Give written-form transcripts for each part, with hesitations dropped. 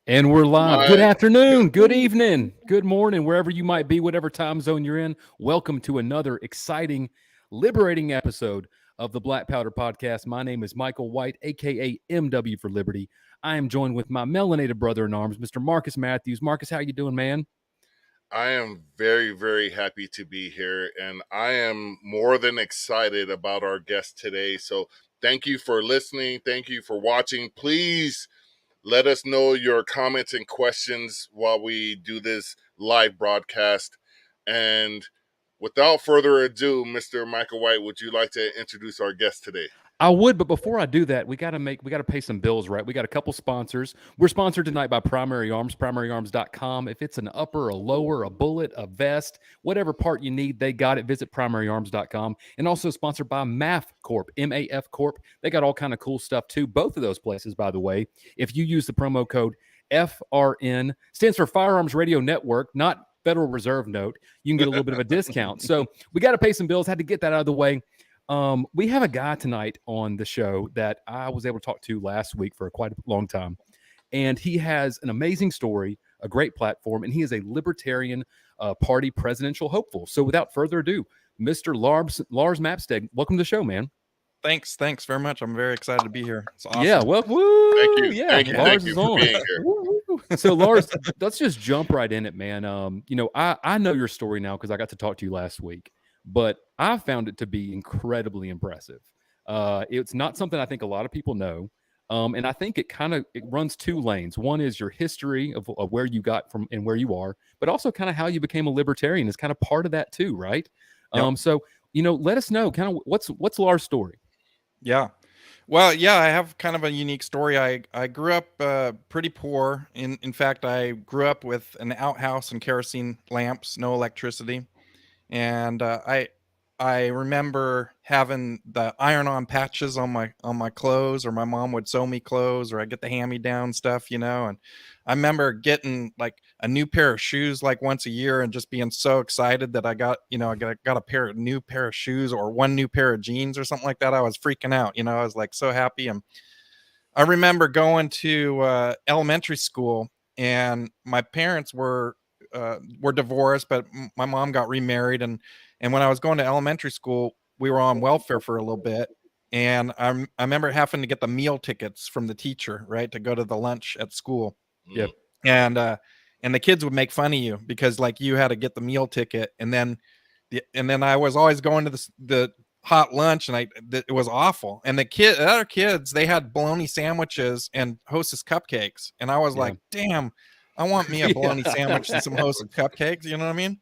And we're live. Good My afternoon, good evening, good morning, wherever you might be, whatever time zone you're in. Welcome to another exciting, liberating episode of the Black Powder Podcast. My name is Michael White, aka MW for Liberty. I am joined with my melanated brother in arms, Mr. Marcus Matthews. Marcus, how you doing, man? I am very, very happy to be here, and I am more than excited about our guest today. So, thank you for listening. Thank you for watching. Please let us know your comments and questions while we do this live broadcast. And without further ado, Mr. Michael White, would you like to introduce our guest today? I would, but before I do that, we got to pay some bills, right? We got a couple sponsors. We're sponsored tonight by Primary Arms, primaryarms.com. If it's an upper, a lower, a bullet, a vest, whatever part you need, they got it. Visit primaryarms.com. And also sponsored by MAF Corp, MAF Corp. They got all kind of cool stuff too. Both of those places, by the way, if you use the promo code FRN, stands for Firearms Radio Network, not Federal Reserve Note, you can get a little bit of a discount. So we got to pay some bills. Had to get that out of the way. We have a guy tonight on the show that I was able to talk to last week for quite a long time. And he has an amazing story, a great platform, and he is a Libertarian Party presidential hopeful. So without further ado, Mr. Lars Mapstead, welcome to the show, man. Thanks very much. I'm very excited to be here. It's awesome. Yeah, well, woo, Thank you. yeah, Thank you. Lars Thank you is for on. being here. So Lars, let's just jump right in it, man. I know your story now because I got to talk to you last week, but I found it to be incredibly impressive. It's not something I think a lot of people know. And I think it runs two lanes. One is your history of where you got from and where you are, but also kind of how you became a libertarian is kind of part of that too, right? Yep. So let us know kind of what's Lars' story. Yeah. Well, yeah, I have kind of a unique story. I grew up pretty poor. In fact, I grew up with an outhouse and kerosene lamps, no electricity, and I remember having the iron-on patches on my clothes, or my mom would sew me clothes, or I get the hand-me-down stuff, and I remember getting like a new pair of shoes like once a year and just being so excited that I got a new pair of shoes or one new pair of jeans or something like that. I was freaking out, I was like so happy. And I remember going to elementary school, and my parents were divorced, but my mom got remarried, and when I was going to elementary school, we were on welfare for a little bit. And I remember having to get the meal tickets from the teacher, right, to go to the lunch at school. Yep. And the kids would make fun of you because like you had to get the meal ticket, and then I was always going to the hot lunch, and it was awful. And the other kids, they had bologna sandwiches and Hostess cupcakes, and I was like, damn, I want me a bologna sandwich and some Hostess cupcakes. You know what I mean?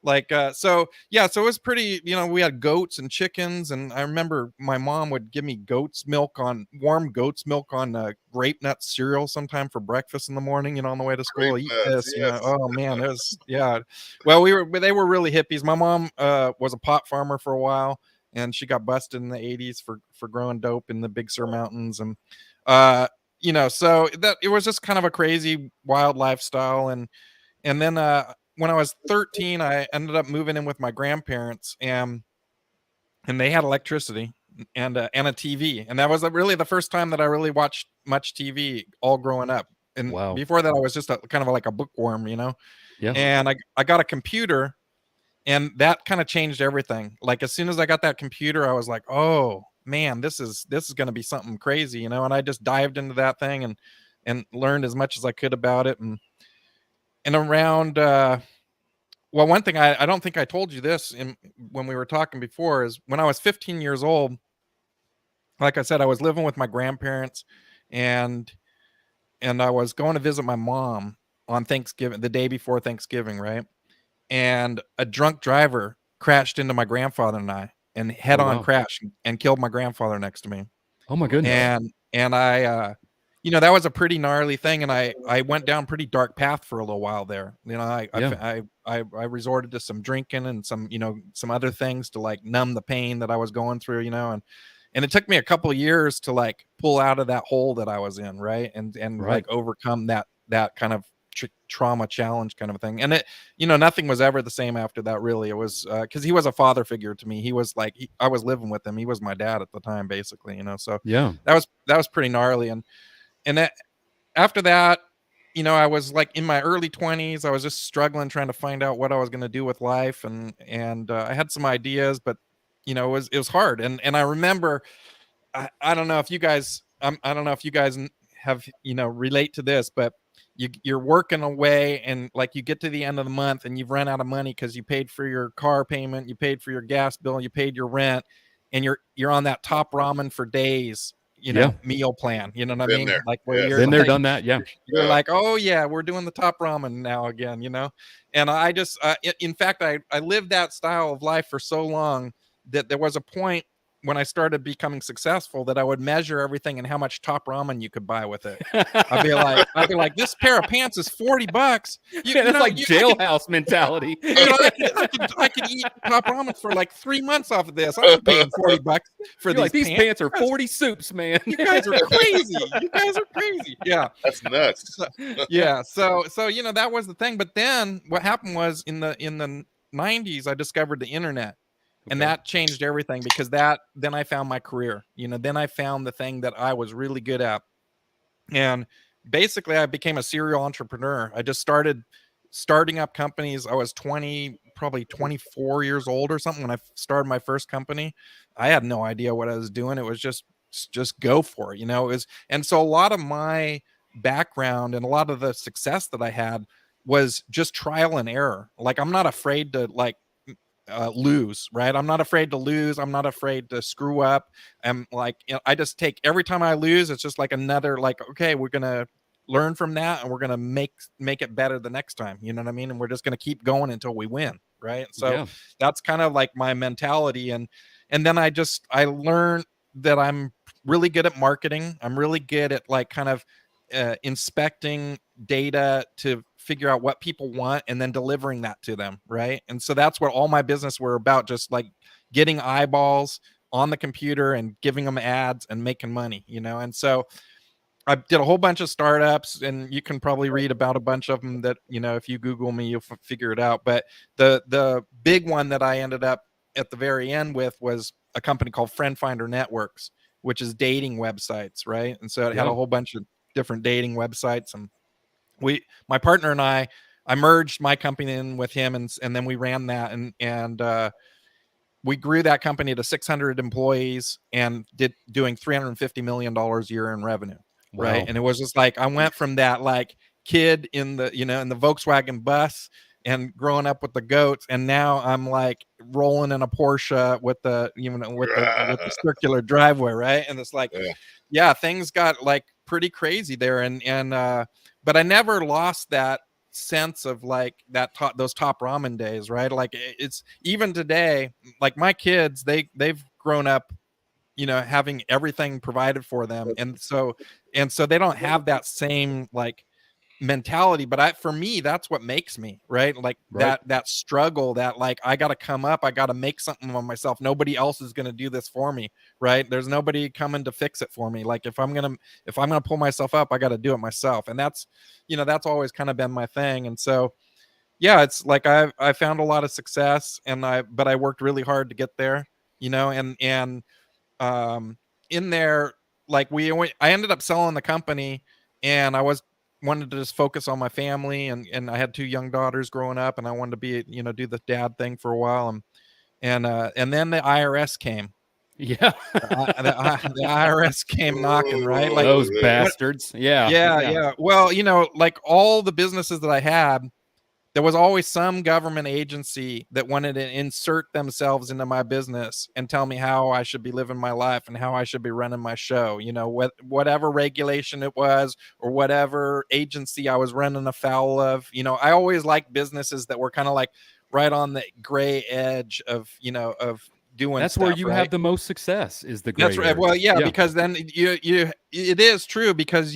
Like, so it was pretty, we had goats and chickens. And I remember my mom would give me warm goat's milk on grape nut cereal sometime for breakfast in the morning, on the way to school. Grape Eat nuts, this, yes. oh man, it was, yeah. Well, they were really hippies. My mom was a pot farmer for a while, and she got busted in the 80s for growing dope in the Big Sur Mountains. And, so that it was just kind of a crazy, wild lifestyle. And then, when I was 13, I ended up moving in with my grandparents, and they had electricity and a TV. And that was really the first time that I really watched much TV all growing up. And Wow. before that, I was just kind of like a bookworm, Yeah. And I got a computer, and that kind of changed everything. Like as soon as I got that computer, I was like, oh man, this is going to be something crazy, And I just dived into that thing and learned as much as I could about it. And around, one thing I don't think I told you this when we were talking before is when I was 15 years old, like I said, I was living with my grandparents, and I was going to visit my mom on Thanksgiving, the day before Thanksgiving, right? And a drunk driver crashed into my grandfather and I, and head-on crash, and killed my grandfather next to me. Oh my goodness. And I, that was a pretty gnarly thing, and I went down pretty dark path for a little while there. I resorted to some drinking and some other things to like numb the pain that I was going through, and it took me a couple of years to like pull out of that hole that I was in, right, and Right. like overcome that kind of trauma challenge kind of a thing. And it, nothing was ever the same after that, really. It was because he was a father figure to me. He was like, I was living with him. He was my dad at the time, basically, so Yeah. that was pretty gnarly. And that, after that, I was like in my early 20s. I was just struggling, trying to find out what I was going to do with life, and I had some ideas, but it was hard. And I remember, I don't know if you guys, I don't know if you guys have relate to this, but you're working away, and like you get to the end of the month and you've run out of money because you paid for your car payment, you paid for your gas bill, you paid your rent, and you're on that top ramen for days, Yeah. meal plan. You know what I Been mean? there. Like where Yes. you're Been there, like, done that. Yeah. you're Yeah. like, oh yeah, we're doing the top ramen now again, And I just, in fact, I lived that style of life for so long that there was a point when I started becoming successful that I would measure everything and how much top ramen you could buy with it. I'd be like, this pair of pants is $40. Man, that's like jailhouse mentality. Dude, I could eat top ramen for like 3 months off of this. I'm not paying $40 for You're these like, these pants are 40 soups, man. You guys are crazy. You guys are crazy. Yeah. That's nuts. Yeah. So that was the thing. But then what happened was in the 90s, I discovered the internet. And Okay. that changed everything, because then I found my career. Then I found the thing that I was really good at. And basically I became a serial entrepreneur. I just started starting up companies. I was probably 24 years old or something when I started my first company. I had no idea what I was doing. It was just go for it. It was, and so a lot of my background and a lot of the success that I had was just trial and error. Like, I'm not afraid to lose, right? I'm not afraid to lose. I'm not afraid to screw up. I'm like, I just take every time I lose, it's just like another, like, okay, we're gonna learn from that and we're gonna make it better the next time. You know what I mean? And we're just gonna keep going until we win, right? So Yeah. that's kind of like my mentality. And then I learned that I'm really good at marketing. I'm really good at like kind of inspecting data to figure out what people want and then delivering that to them, right? And so that's what all my business were about, just like getting eyeballs on the computer and giving them ads and making money, And so I did a whole bunch of startups, and you can probably read about a bunch of them that, if you Google me, you'll figure it out. But the big one that I ended up at the very end with was a company called Friend Finder Networks, which is dating websites, right? And so it had a whole bunch of different dating websites, and my partner and I merged my company in with him, and then we ran that, and we grew that company to 600 employees and doing $350 million a year in revenue. Wow. Right. And it was just like, I went from that like kid in the Volkswagen bus and growing up with the goats, and now I'm like rolling in a Porsche with the with the circular driveway, right? And it's like, yeah, things got like pretty crazy there, and but I never lost that sense of like those top ramen days, right? Like, it's even today, like my kids, they've grown up having everything provided for them, and so they don't have that same like mentality. But for me, that's what makes me, right? Like that struggle, that like, I got to come up, I got to make something of myself. Nobody else is going to do this for me, right? There's nobody coming to fix it for me. Like, if I'm going to pull myself up, I got to do it myself. And that's always kind of been my thing. And so, yeah, it's like I found a lot of success, but I worked really hard to get there, and in there, like I ended up selling the company, and I wanted to just focus on my family, and I had 2 young daughters growing up, and I wanted to be, do the dad thing for a while, and then the IRS came. Yeah. The IRS came knocking, right? Like, those bastards. Yeah. Well, like all the businesses that I had, there was always some government agency that wanted to insert themselves into my business and tell me how I should be living my life and how I should be running my show. Whatever regulation it was, or whatever agency I was running afoul of. I always liked businesses that were kind of like right on the gray edge of doing that's stuff, where you right? have the most success, is the gray That's right. area. Well, yeah, because then it is true, because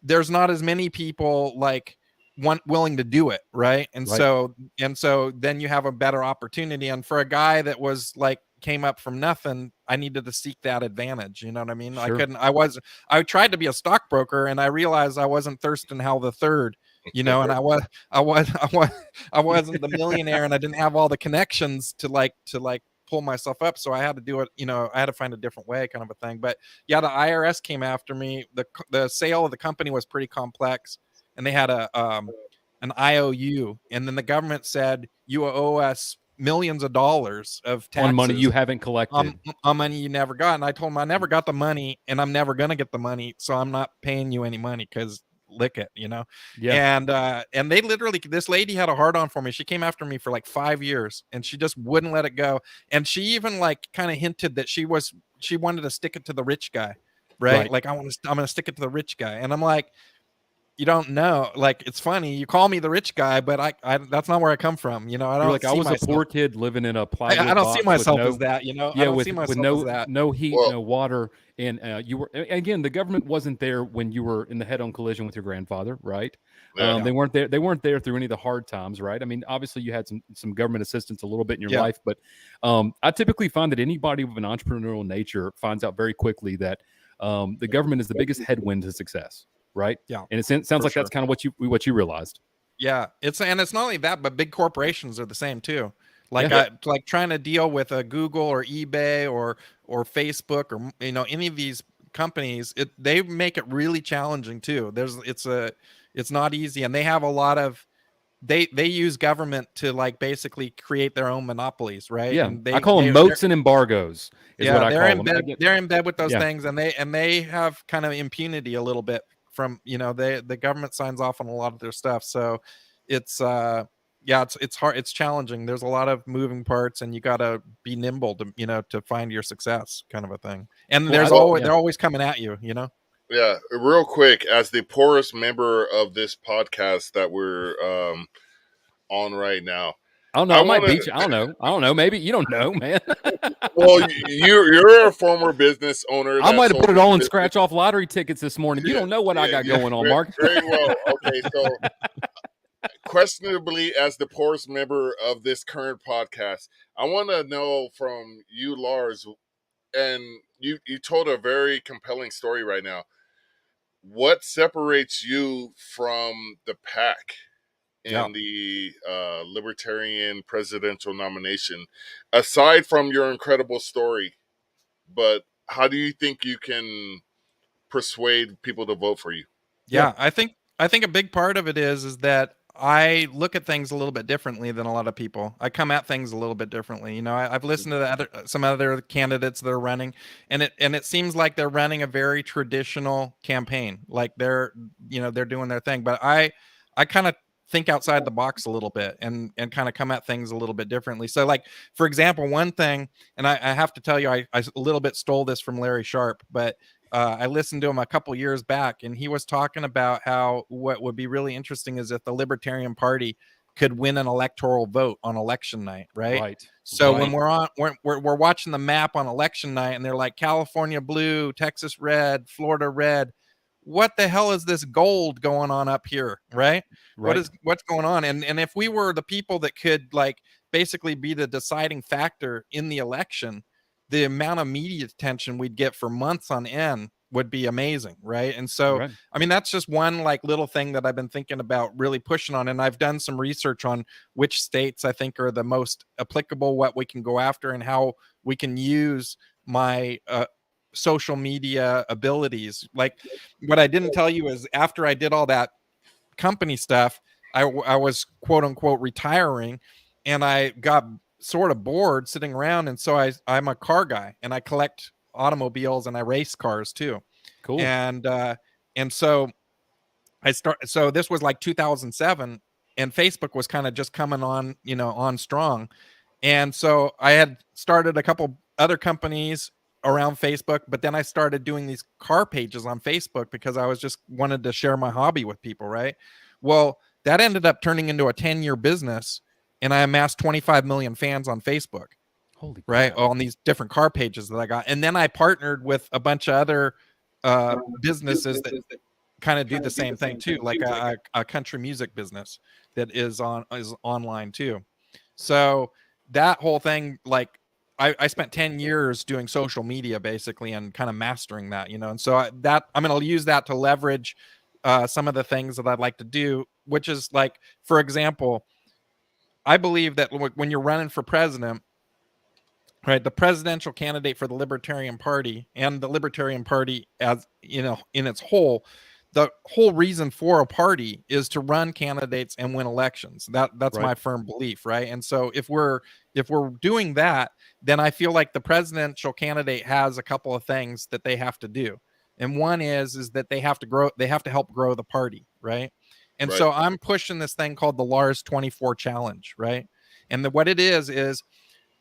there's not as many people like willing to do it, right? And so then you have a better opportunity. And for a guy that was like came up from nothing, I needed to seek that advantage. You know what I mean? Sure. I tried to be a stockbroker, and I realized I wasn't Thurston Howell the third, and I wasn't the millionaire, and I didn't have all the connections to pull myself up. So I had to do it, I had to find a different way, kind of a thing. But yeah, the IRS came after me. The sale of the company was pretty complex. and they had an IOU, and then the government said you owe us millions of dollars of taxes on money you haven't collected. on money you never got. And I told them I never got the money, and I'm never gonna get the money, so I'm not paying you any money, because lick it, you know. Yeah. And they literally, this lady had a hard on for me. She came after me for like 5 years, and she just wouldn't let it go. And she even like kind of hinted that she wanted to stick it to the rich guy, right? Like, I'm gonna stick it to the rich guy. And I'm like, you don't know. Like, it's funny, you call me the rich guy, but I that's not where I come from, you know. I You're don't like, I see was myself, a poor kid living in a plywood I don't box see myself with no, as that, you know. yeah, I don't with see myself no as that. no heat, Well, no water, and you were again, the government wasn't there when you were in the head-on collision with your grandfather, right? yeah. They weren't there. They weren't there through any of the hard times, right? I mean, obviously, you had some government assistance a little bit in your Yeah. life, but I typically find that anybody with an entrepreneurial nature finds out very quickly that the government is the biggest headwind to success, right? Yeah, And it sounds for like sure. that's kind of what you realized. Yeah, it's not only that, but big corporations are the same too. Like, Yeah. like trying to deal with a Google or eBay or Facebook, or you know, any of these companies, they make it really challenging too. It's not easy, and they have a lot of, they use government to like basically create their own monopolies, right? Yeah, And I call them moats and embargoes is what I they're call in them. bed. They're in bed with those Yeah. things, and they have kind of impunity a little bit from, you know, the government signs off on a lot of their stuff. So it's yeah, it's hard, it's challenging. There's a lot of moving parts, and you got to be nimble to, you know, to find your success, kind of a thing. And Well, there's I- always yeah. they're always coming at you, you know. Yeah, real quick, as the poorest member of this podcast that we're on right now, I don't know. I I might wanna- beat you. I don't know. I don't know. Maybe you don't know, man. well, you're a former business owner. I that might have sold put it all in business- scratch off lottery tickets this morning. You don't know what I got going on, very, Mark. Very well. Okay, so questionably, as the poorest member of this current podcast, I want to know from you, Lars, and you told a very compelling story right now. What separates you from the pack Yeah. in the Libertarian presidential nomination, aside from your incredible story? But how do you think you can persuade people to vote for you? Yeah, I think a big part of it is that I look at things a little bit differently than a lot of people. I come at things a little bit differently. You know, I've listened to some other candidates that are running, and it seems like they're running a very traditional campaign. Like, they're, you know, they're doing their thing. But I kind of think outside the box a little bit, and kind of come at things a little bit differently. So, like, for example, one thing, and I have to tell you, I a little bit stole this from Larry Sharp, but I listened to him a couple years back, and he was talking about how what would be really interesting is if the Libertarian Party could win an electoral vote on election night, right? Right. So Right. when we're watching the map on election night, and they're like, California blue, Texas red, Florida red, what the hell is this gold going on up here, right? Right. What's going on? And if we were the people that could like basically be the deciding factor in the election, the amount of media attention we'd get for months on end would be amazing, right? And so, Right. I mean, that's just one like little thing that I've been thinking about really pushing on, and I've done some research on which states I think are the most applicable, what we can go after, and how we can use my social media abilities. Like, what I didn't tell you is, after I did all that company stuff, I was quote unquote retiring, and I got sort of bored sitting around, and so I'm a car guy, and I collect automobiles, and I race cars too. Cool. And so so this was like 2007, and Facebook was kind of just coming on, you know, on strong. And so I had started a couple other companies around Facebook, but then I started doing these car pages on Facebook because I was just wanted to share my hobby with people, right? Well, that ended up turning into a 10-year business, and I amassed 25 million fans on Facebook, Holy right? crap. On these different car pages that I got. And then I partnered with a bunch of other businesses that kind of do the same thing too, like a country music business that is online too. So that whole thing, like, I spent 10 years doing social media basically, and kind of mastering that, you know. And so I'm going to use that to leverage some of the things that I'd like to do, which is like, for example, I believe that when you're running for president, right, the presidential candidate for the Libertarian Party, and the Libertarian Party, as you know, in its whole, the whole reason for a party is to run candidates and win elections. That's Right. my firm belief, right? And so if we're doing that, then I feel like the presidential candidate has a couple of things that they have to do. And one is that they have to help grow the party, right? And Right. so I'm pushing this thing called the Lars 24 challenge, right? And what it is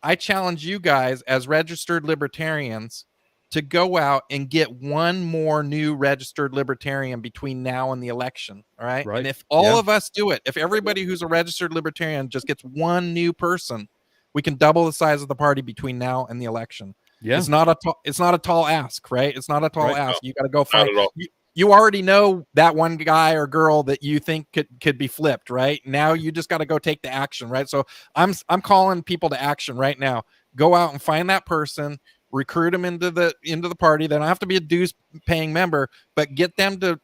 I challenge you guys as registered libertarians to go out and get one more new registered libertarian between now and the election. All right. Right. And if all Yeah. of us do it, if everybody who's a registered libertarian just gets one new person, we can double the size of the party between now and the election. Yeah. It's not a tall ask, right? It's not a tall Right. ask. You got to go Not find at all. you already know that one guy or girl that you think could be flipped, right? Now you just got to go take the action, right? So I'm calling people to action right now. Go out and find that person, recruit them into the party. They don't have to be a dues paying member, but get them to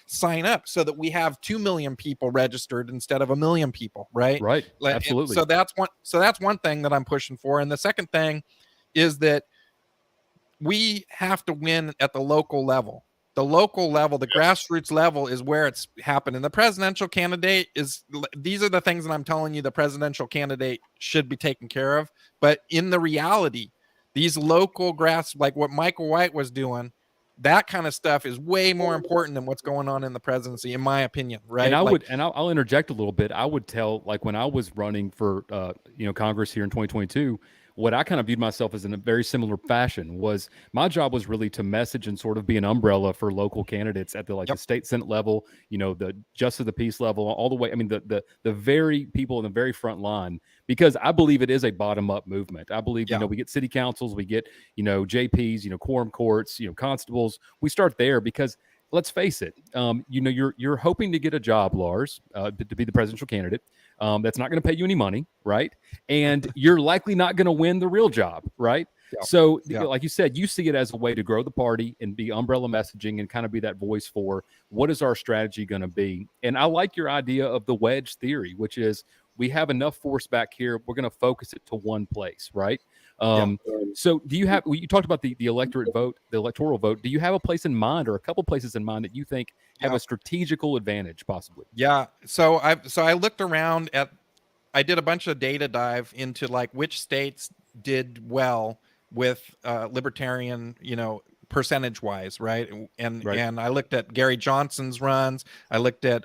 sign up so that we have 2 million people registered instead of 1 million people, right? Right. Absolutely. So that's one thing that I'm pushing for. And the second thing is that we have to win at the local level. The local level, the grassroots level is where it's happening. The presidential candidate these are the things that I'm telling you the presidential candidate should be taken care of. But in the reality, these local like what Michael White was doing, that kind of stuff is way more important than what's going on in the presidency, in my opinion, right? And I'll interject a little bit. I would tell, like, when I was running for Congress here in 2022, what I kind of viewed myself as in a very similar fashion was my job was really to message and sort of be an umbrella for local candidates at the state Senate level, the justice of the peace level, all the way. I mean, the very people in the very front line, because I believe it is a bottom up movement. I believe, we get city councils, we get, JPs, quorum courts, constables. We start there because let's face it, you're hoping to get a job, Lars, to be the presidential candidate. That's not going to pay you any money, right? And you're likely not going to win the real job, right? Yeah. So, Yeah. like you said, you see it as a way to grow the party and be umbrella messaging and kind of be that voice for what is our strategy going to be. And I like your idea of the wedge theory, which is we have enough force back here. We're going to focus it to one place, right? So do you have, you talked about the electorate vote, the electoral vote. Do you have a place in mind or a couple places in mind that you think have a strategical advantage possibly? Yeah. So I looked around I did a bunch of data dive into like which states did well with libertarian, percentage wise, right? And I looked at Gary Johnson's runs. I looked at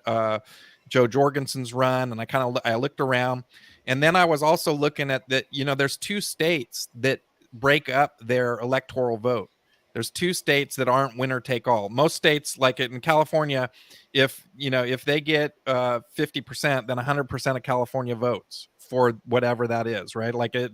Joe Jorgensen's run, and I looked around, and then I was also looking at that. There's 2 states that break up their electoral vote. There's 2 states that aren't winner take all. Most states, like in California, if they get 50%, then 100% of California votes for whatever that is, right? Like they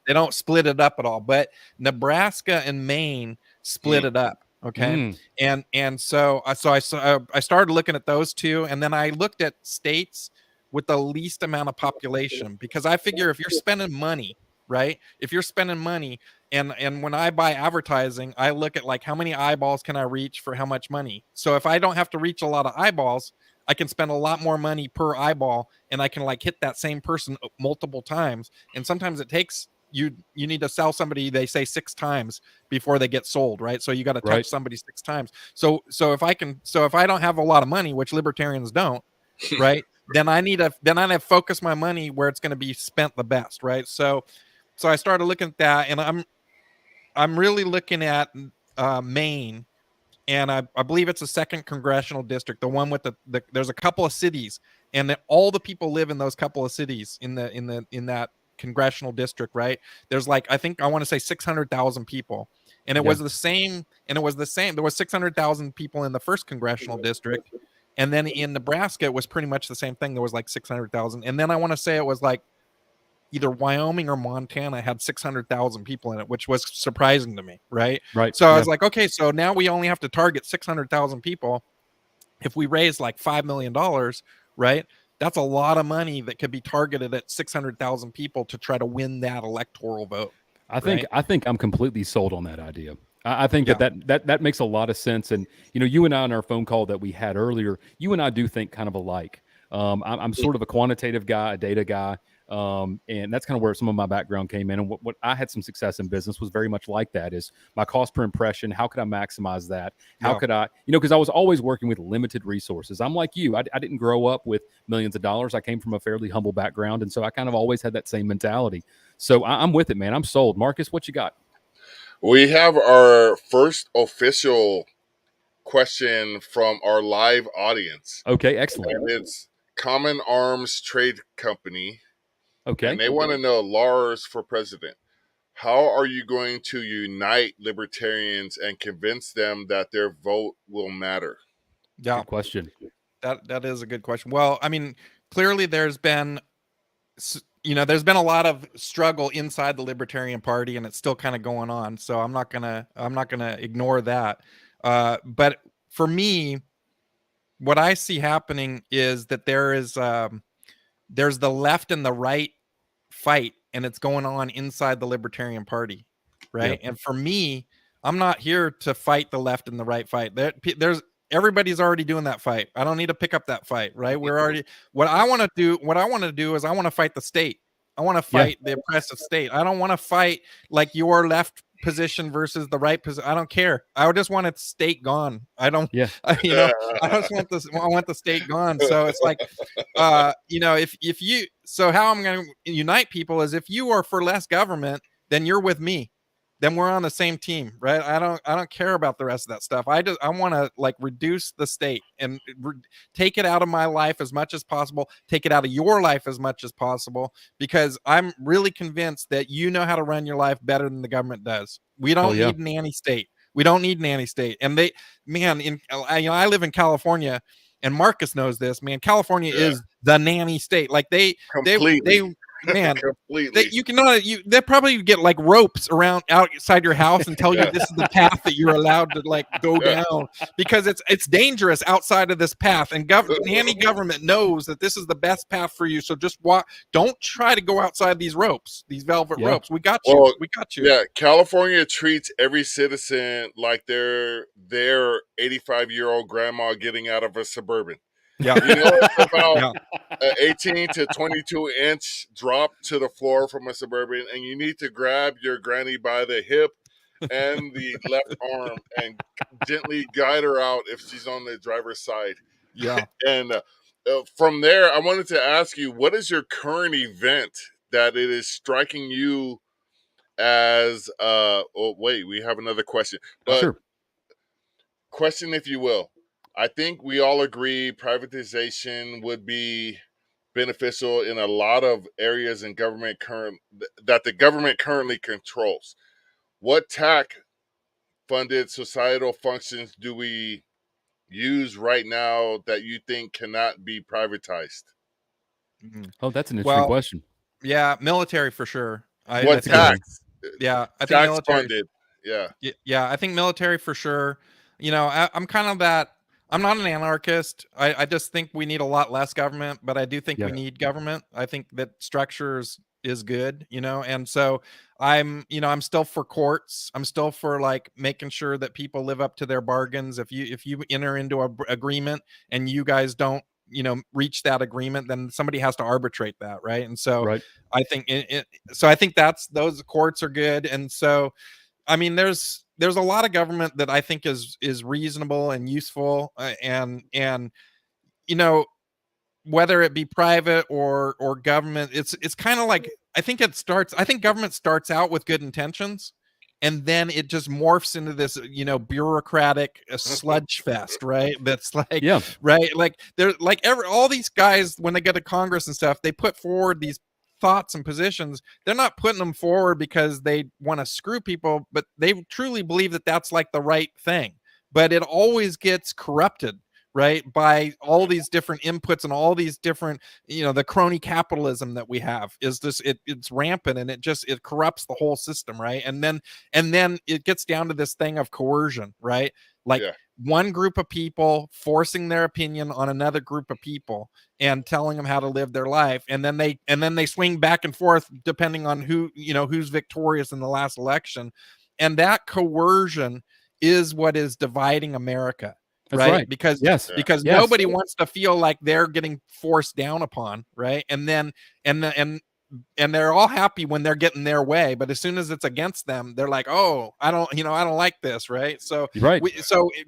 don't split it up at all. But Nebraska and Maine split it up. Okay. And so I started looking at those 2, and then I looked at states with the least amount of population, because I figure if you're spending money, right? If you're spending money, and when I buy advertising, I look at like how many eyeballs can I reach for how much money. So if I don't have to reach a lot of eyeballs, I can spend a lot more money per eyeball, and I can like hit that same person multiple times. And sometimes it takes you need to sell somebody, they say 6 times before they get sold, right? So you got to touch somebody 6 times. So if I don't have a lot of money, which libertarians don't, right? then I need to focus my money where it's going to be spent the best, right? So I started looking at that, and I'm really looking at Maine, and I believe it's the 2nd congressional district, the one with there's a couple of cities, and all the people live in those couple of cities in that congressional district, right? There's like, I want to say 600,000 people, and it was the same. There was 600,000 people in the 1st congressional district, and then in Nebraska it was pretty much the same thing. There was like 600,000, and then I want to say it was like either Wyoming or Montana had 600,000 people in it, which was surprising to me, right? Right. So I was like, okay, so now we only have to target 600,000 people. If we raise like $5 million, right? That's a lot of money that could be targeted at 600,000 people to try to win that electoral vote. I think I'm completely sold on that idea. I think that makes a lot of sense. And, you and I on our phone call that we had earlier, you and I do think kind of alike. I'm sort of a quantitative guy, a data guy. And that's kind of where some of my background came in. And what I had some success in business was very much like that: is my cost per impression. How could I maximize that? How could I, because I was always working with limited resources. I'm like you. I didn't grow up with millions of dollars. I came from a fairly humble background. And so I kind of always had that same mentality. So I'm with it, man. I'm sold. Marcus, what you got? We have our first official question from our live audience. Okay, excellent. And it's Common Arms Trade Company. Okay. And they want to know, Lars for president, how are you going to unite libertarians and convince them that their vote will matter? Yeah. Good question. That is a good question. Well, I mean, clearly there's been a lot of struggle inside the Libertarian Party, and it's still kind of going on. So I'm not gonna ignore that. But for me, what I see happening is that there's the left and the right fight, and it's going on inside the Libertarian Party, right? Yep. And for me, I'm not here to fight the left and the right fight. There's everybody's already doing that fight. I don't need to pick up that fight, right? We're already what I want to do is I want to fight the state. I want to fight the oppressive state. I don't want to fight like your left position versus the right position. I don't care. I just want its state gone. I don't, I just want this. I want the state gone. So it's like, if you, so how I'm going to unite people is if you are for less government, then you're with me. Then we're on the same team, right? I don't care about the rest of that stuff. I want to like reduce the state and take it out of my life as much as possible. Take it out of your life as much as possible, because I'm really convinced that you know how to run your life better than the government does. We don't need nanny state. We don't need nanny state. And I live in California, and Marcus knows this, man. California is the nanny state. Like they man, completely. They probably get like ropes around outside your house and tell you this is the path that you're allowed to like go down, because it's dangerous outside of this path, and nanny government knows that this is the best path for you. So just walk. Don't try to go outside these ropes, these velvet ropes. We got you. We got you. Yeah, California treats every citizen like they're their 85-year-old grandma getting out of a Suburban. Yeah, it's about 18 to 22 inch drop to the floor from a Suburban, and you need to grab your granny by the hip and the left arm and gently guide her out if she's on the driver's side. Yeah. And from there, I wanted to ask you, what is your current event that it is striking you as we have another question. But sure. Question, if you will. I think we all agree privatization would be beneficial in a lot of areas in government that the government currently controls. What TAC-funded societal functions do we use right now that you think cannot be privatized? Oh, that's an interesting question. Yeah, military for sure. What tax? Yeah, I think tax military funded. Yeah, I think military for sure. I'm kind of that. I'm not an anarchist. I just think we need a lot less government, but I do think we need government. I think that structures is good, and so I'm still for courts. I'm still for like making sure that people live up to their bargains. If you enter into an agreement and you guys don't, reach that agreement, then somebody has to arbitrate that, right? And so I think I think those courts are good. And so I mean, there's a lot of government that I think is reasonable and useful, and whether it be private or government, it's kind of like I think government starts out with good intentions, and then it just morphs into this bureaucratic sludge fest, right? That's like right, like they're like all these guys when they get to Congress and stuff, they put forward these thoughts and positions. They're not putting them forward because they want to screw people, but they truly believe that that's like the right thing. But it always gets corrupted, right, by all these different inputs and all these different, the crony capitalism that we have is this, it's rampant, and it corrupts the whole system, right? And then it gets down to this thing of coercion, right? Like one group of people forcing their opinion on another group of people and telling them how to live their life, and then they swing back and forth depending on who's victorious in the last election, and that coercion is what is dividing America. That's right? Because because nobody wants to feel like they're getting forced down upon, right? And they're all happy when they're getting their way, but as soon as it's against them, they're like, oh, I don't like this, right? So Right.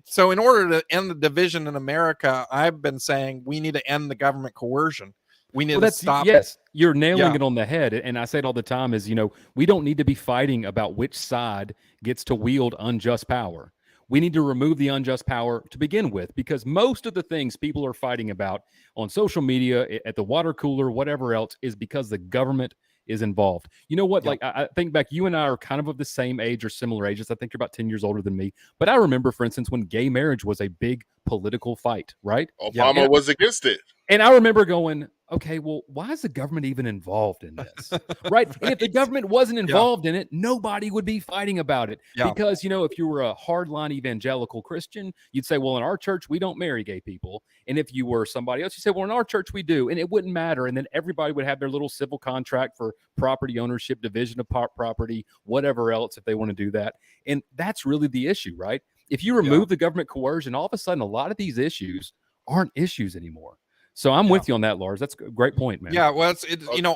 so in order to end the division in America, I've been saying we need to end the government coercion. We need to stop. Yes, you're nailing it on the head. And I say it all the time is, we don't need to be fighting about which side gets to wield unjust power. We need to remove the unjust power to begin with, because most of the things people are fighting about on social media, at the water cooler, whatever else, is because the government is involved. You know what? Yep. Like, I think back, you and I are kind of the same age or similar ages. I think you're about 10 years older than me. But I remember, for instance, when gay marriage was a big political fight, right? Obama was against it. And I remember going, okay, well, why is the government even involved in this? Right? And if the government wasn't involved in it, nobody would be fighting about it. Yeah. Because, if you were a hardline evangelical Christian, you'd say, well, in our church, we don't marry gay people. And if you were somebody else, you say, well, in our church, we do. And it wouldn't matter. And then everybody would have their little civil contract for property ownership, division of property, whatever else, if they want to do that. And that's really the issue, right? If you remove the government coercion, all of a sudden, a lot of these issues aren't issues anymore. So I'm with you on that, Lars. That's a great point, man. Yeah, well, it's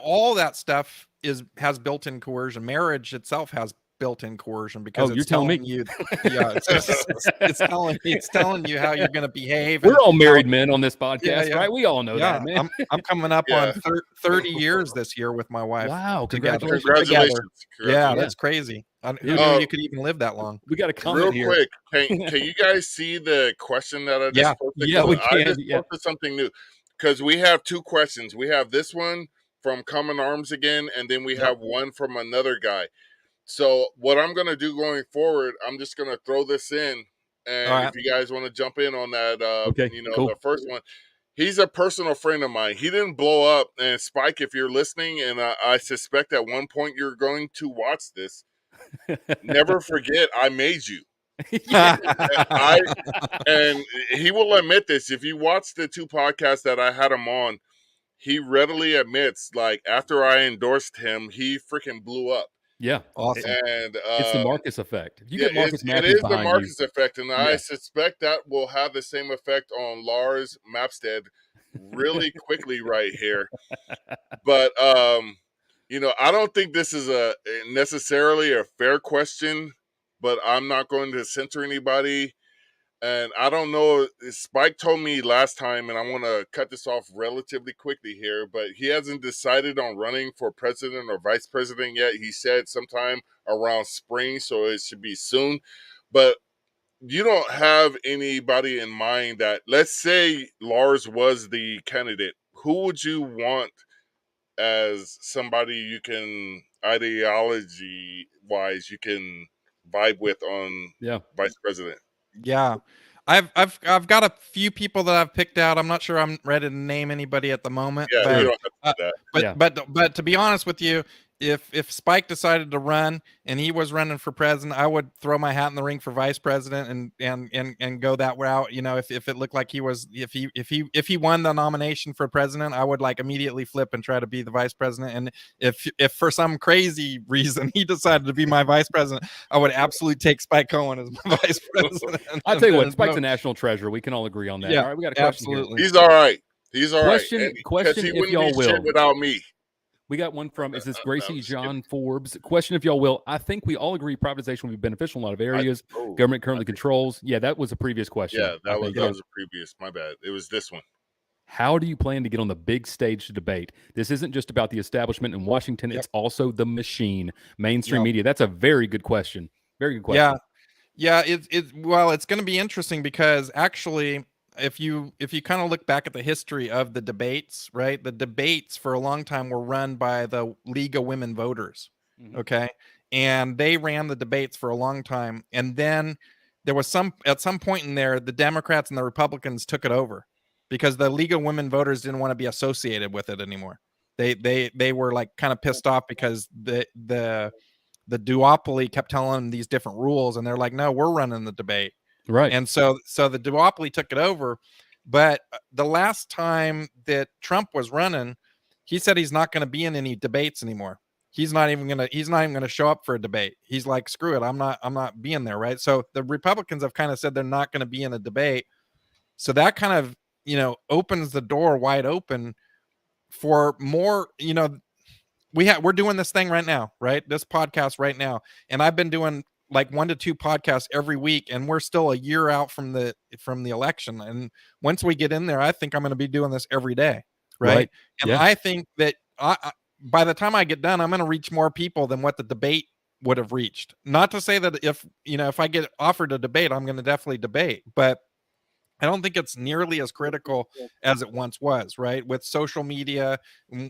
all that stuff has built-in coercion. Marriage itself has built-in coercion because it's telling you, it's telling you how you're going to behave. We're all married men on this podcast, right? We all know that, man. I'm coming up on 30 years this year with my wife. Wow, congratulations. Yeah, that's crazy. Who knew you could even live that long? We got a comment real quick. Can you guys see the question that I just posted? Yeah, we can. I just posted something new. Because we have two questions. We have this one from Common Arms again, and then we have one from another guy. So what I'm going to do going forward, I'm just going to throw this in. And if you guys want to jump in on that, cool. The first one, he's a personal friend of mine. He didn't blow up. And Spike, if you're listening, and I suspect at one point you're going to watch this, never forget I made you. And he will admit this. If you watch the two podcasts that I had him on, he readily admits, like, after I endorsed him, he freaking blew up. Yeah, awesome. And it's the Marcus effect. It is the Marcus effect, and I suspect that will have the same effect on Lars Mapstead really quickly right here. But I don't think this is necessarily a fair question. But I'm not going to censor anybody. And I don't know. Spike told me last time, and I want to cut this off relatively quickly here, but he hasn't decided on running for president or vice president yet. He said sometime around spring, so it should be soon. But you don't have anybody in mind that, let's say Lars was the candidate. Who would you want as somebody you can, ideology-wise, you can vibe with on vice president? Yeah, I've got a few people that I've picked out. I'm not sure I'm ready to name anybody at the moment. Yeah, you don't have to do that. But to be honest with you, if Spike decided to run and he was running for president, I would throw my hat in the ring for vice president and go that route. If it looked like if he won the nomination for president, I would immediately flip and try to be the vice president. And if for some crazy reason he decided to be my vice president, I would absolutely take Spike Cohen as my vice president. I'll tell you what, Spike's a national treasure. We can all agree on that. Yeah, all right, we got a question. Absolutely. He's all right. He's all question, right. Question if y'all will. Without me. We got one from, is this Gracie John Forbes? Question, if y'all will. I think we all agree privatization would be beneficial in a lot of areas. Government currently controls. Yeah, that was a previous question. Yeah, that was a previous. My bad. It was this one. How do you plan to get on the big stage to debate? This isn't just about the establishment in Washington. It's also the machine, mainstream media. That's a very good question. Very good question. Yeah. It's going to be interesting because actually, if you kind of look back at the history of the debates, right? The debates for a long time were run by the League of Women Voters. Okay. And they ran the debates for a long time. And then there was at some point in there, the Democrats and the Republicans took it over because the League of Women Voters didn't want to be associated with it anymore. They were kind of pissed off because the duopoly kept telling them these different rules. And they're like, no, we're running the debate. Right. And so the duopoly took it over. But the last time that Trump was running, he said he's not going to be in any debates anymore. He's not even going to show up for a debate. He's like, screw it. I'm not being there. Right. So the Republicans have kind of said they're not going to be in a debate. So that kind of, opens the door wide open for more, we're doing this thing right now, right? This podcast right now. And I've been doing like 1 to 2 podcasts every week, and we're still a year out from the election. And once we get in there, I think I'm going to be doing this every day, right? And Yeah. I think that by the time I get done, I'm going to reach more people than what the debate would have reached. Not to say that if I get offered a debate, I'm going to definitely debate, but I don't think it's nearly as critical as it once was, right? With social media,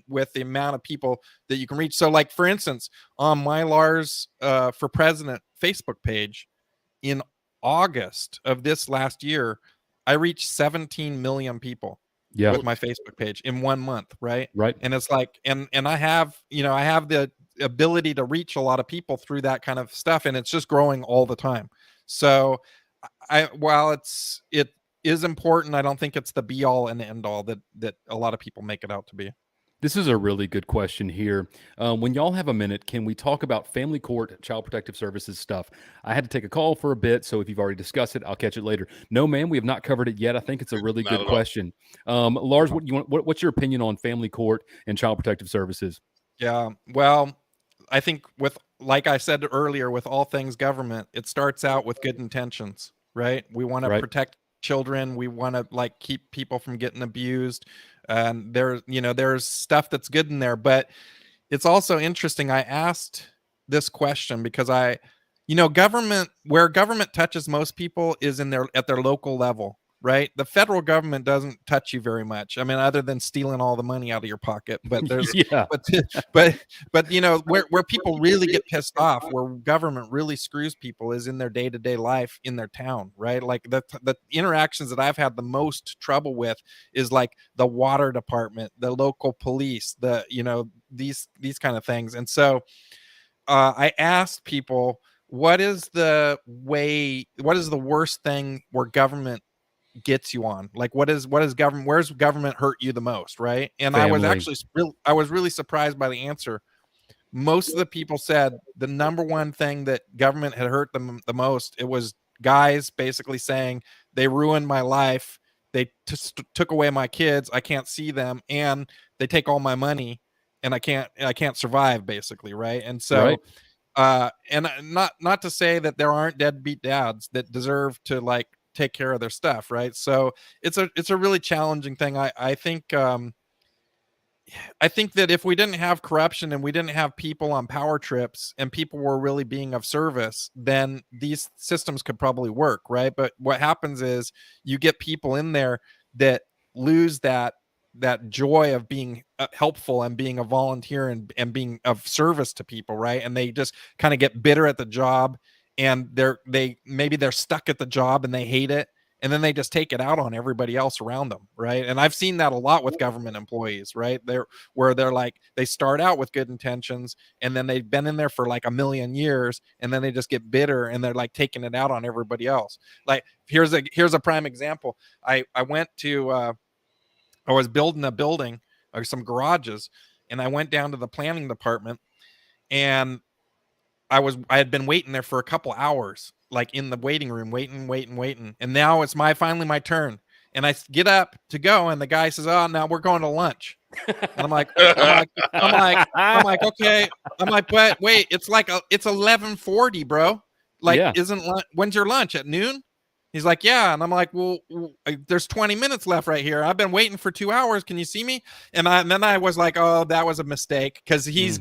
with the amount of people that you can reach. So, like, for instance, on my Lars for President Facebook page in August of this last year, I reached 17 million people Yeah. with my Facebook page in 1 month, right? Right. And it's like, and I have, I have the ability to reach a lot of people through that kind of stuff, and it's just growing all the time. So, while it is important, I don't think it's the be all and end all that a lot of people make it out to be. This is a really good question here. When y'all have a minute, can we talk about family court, child protective services stuff? I had to take a call for a bit, so if you've already discussed it, I'll catch it later. No, man, we have not covered it yet. I think it's a really good question. Lars, what's your opinion on family court and child protective services? Yeah, well, I think like I said earlier, with all things government, it starts out with good intentions, right? We want to protect children. We want to like keep people from getting abused. And there's stuff that's good in there, but it's also interesting. I asked this question because government, where government touches most people is at their local level, right? The federal government doesn't touch you very much. I mean, other than stealing all the money out of your pocket, but there's, but where people really get pissed off, where government really screws people, is in their day-to-day life in their town, right? Like the interactions that I've had the most trouble with is like the water department, the local police, these kind of things. And so I asked people, what is the worst thing where government gets you on? Like, where's government hurt you the most, right? And Family. I was really surprised by the answer. Most of the people said the number one thing that government had hurt them the most, it was guys basically saying, they ruined my life, they took away my kids, I can't see them, and they take all my money, and I can't survive, basically, right? And so and not to say that there aren't deadbeat dads that deserve to like take care of their stuff, right? So it's a really challenging thing. I think that if we didn't have corruption and we didn't have people on power trips and people were really being of service, then these systems could probably work, right? But what happens is you get people in there that lose that joy of being helpful and being a volunteer and being of service to people, right? And they just kind of get bitter at the job, and maybe they're stuck at the job and they hate it, and then they just take it out on everybody else around them, right? And I've seen that a lot with government employees, right? They're like, they start out with good intentions, and then they've been in there for like a million years, and then they just get bitter and they're like taking it out on everybody else. Like, here's a prime example. I was building a building or some garages, and I went down to the planning department, and I had been waiting there for a couple hours, like in the waiting room, waiting. And now it's finally my turn. And I get up to go, and the guy says, "Oh, now we're going to lunch." And I'm like, okay. I'm like, but wait, it's 11:40, bro. Like, when's your lunch, at noon? He's like, yeah. And I'm like, well, there's 20 minutes left right here. I've been waiting for 2 hours. Can you see me? And then I was like, oh, that was a mistake, because he's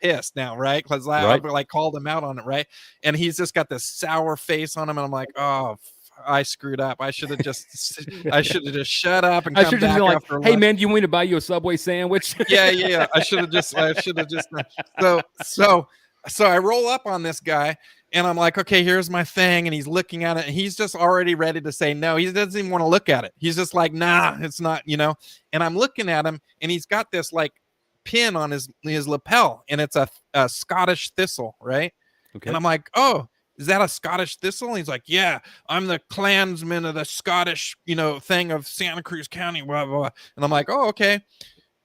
pissed now, right? Because I like called him out on it, right? And he's just got this sour face on him, and I'm like, oh, I screwed up. I should have just shut up and come back like, after lunch. Hey man, do you want me to buy you a Subway sandwich? Yeah. I should have just so I roll up on this guy, and I'm like, okay, here's my thing. And he's looking at it, and he's just already ready to say no. He doesn't even want to look at it. He's just like, nah, it's not, And I'm looking at him, and he's got this like pin on his lapel, and it's a Scottish thistle, right? Okay. And I'm like, oh, is that a Scottish thistle? And he's like, yeah, I'm the clansman of the Scottish, thing of Santa Cruz County, blah, blah, blah. And I'm like, oh, okay.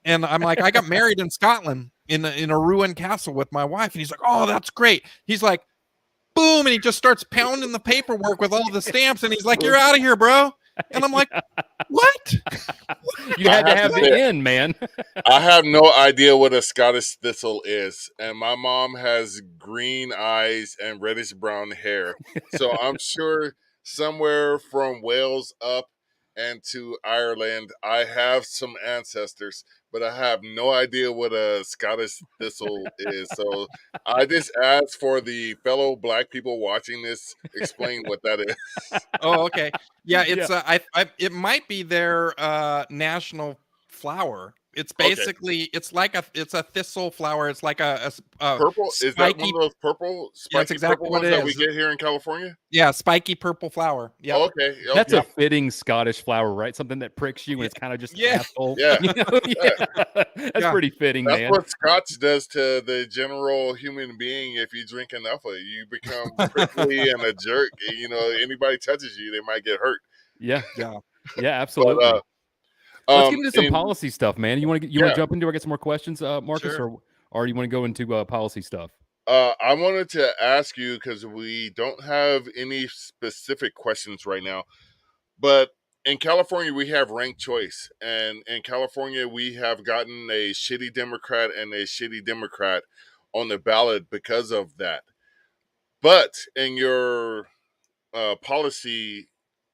And I'm like, I got married in Scotland in a ruined castle with my wife. And he's like, oh, that's great. He's like, boom. And he just starts pounding the paperwork with all the stamps. And he's like, you're out of here, bro. And I'm like, what? You I had to have have to the say, end, man. I have no idea what a Scottish thistle is, and my mom has green eyes and reddish brown hair. So I'm sure somewhere from Wales up and to Ireland, I have some ancestors, but I have no idea what a Scottish thistle is. So I just ask for the fellow Black people watching this explain what that is. Oh, okay. Yeah, Yeah. it's it might be their national flower. It's Okay, basically it's a thistle flower. It's like a purple, is that one spiky. of those purple, Yeah, it's spiky exactly purple what ones it that we is. get here in California? Yeah, spiky purple flower. Yep. Okay, That's a okay. fitting Scottish flower, right? Something that pricks you and it's kind of just an Yeah. asshole. Yeah, You know? yeah. Yeah. That's Yeah. pretty fitting, That's man. what Scotch does to the general human being. If you drink enough of it, you become prickly and a jerk. You know, anybody touches you, they might get hurt. Yeah. Yeah. Yeah, But absolutely. Let's get into some and policy stuff, man. You want to yeah, jump into or get some more questions, Marcus, Sure. or you want to go into policy stuff? I wanted to ask you because we don't have any specific questions right now, but in California we have ranked choice, and in California we have gotten a shitty Democrat and a shitty Democrat on the ballot because of that. But in your policy,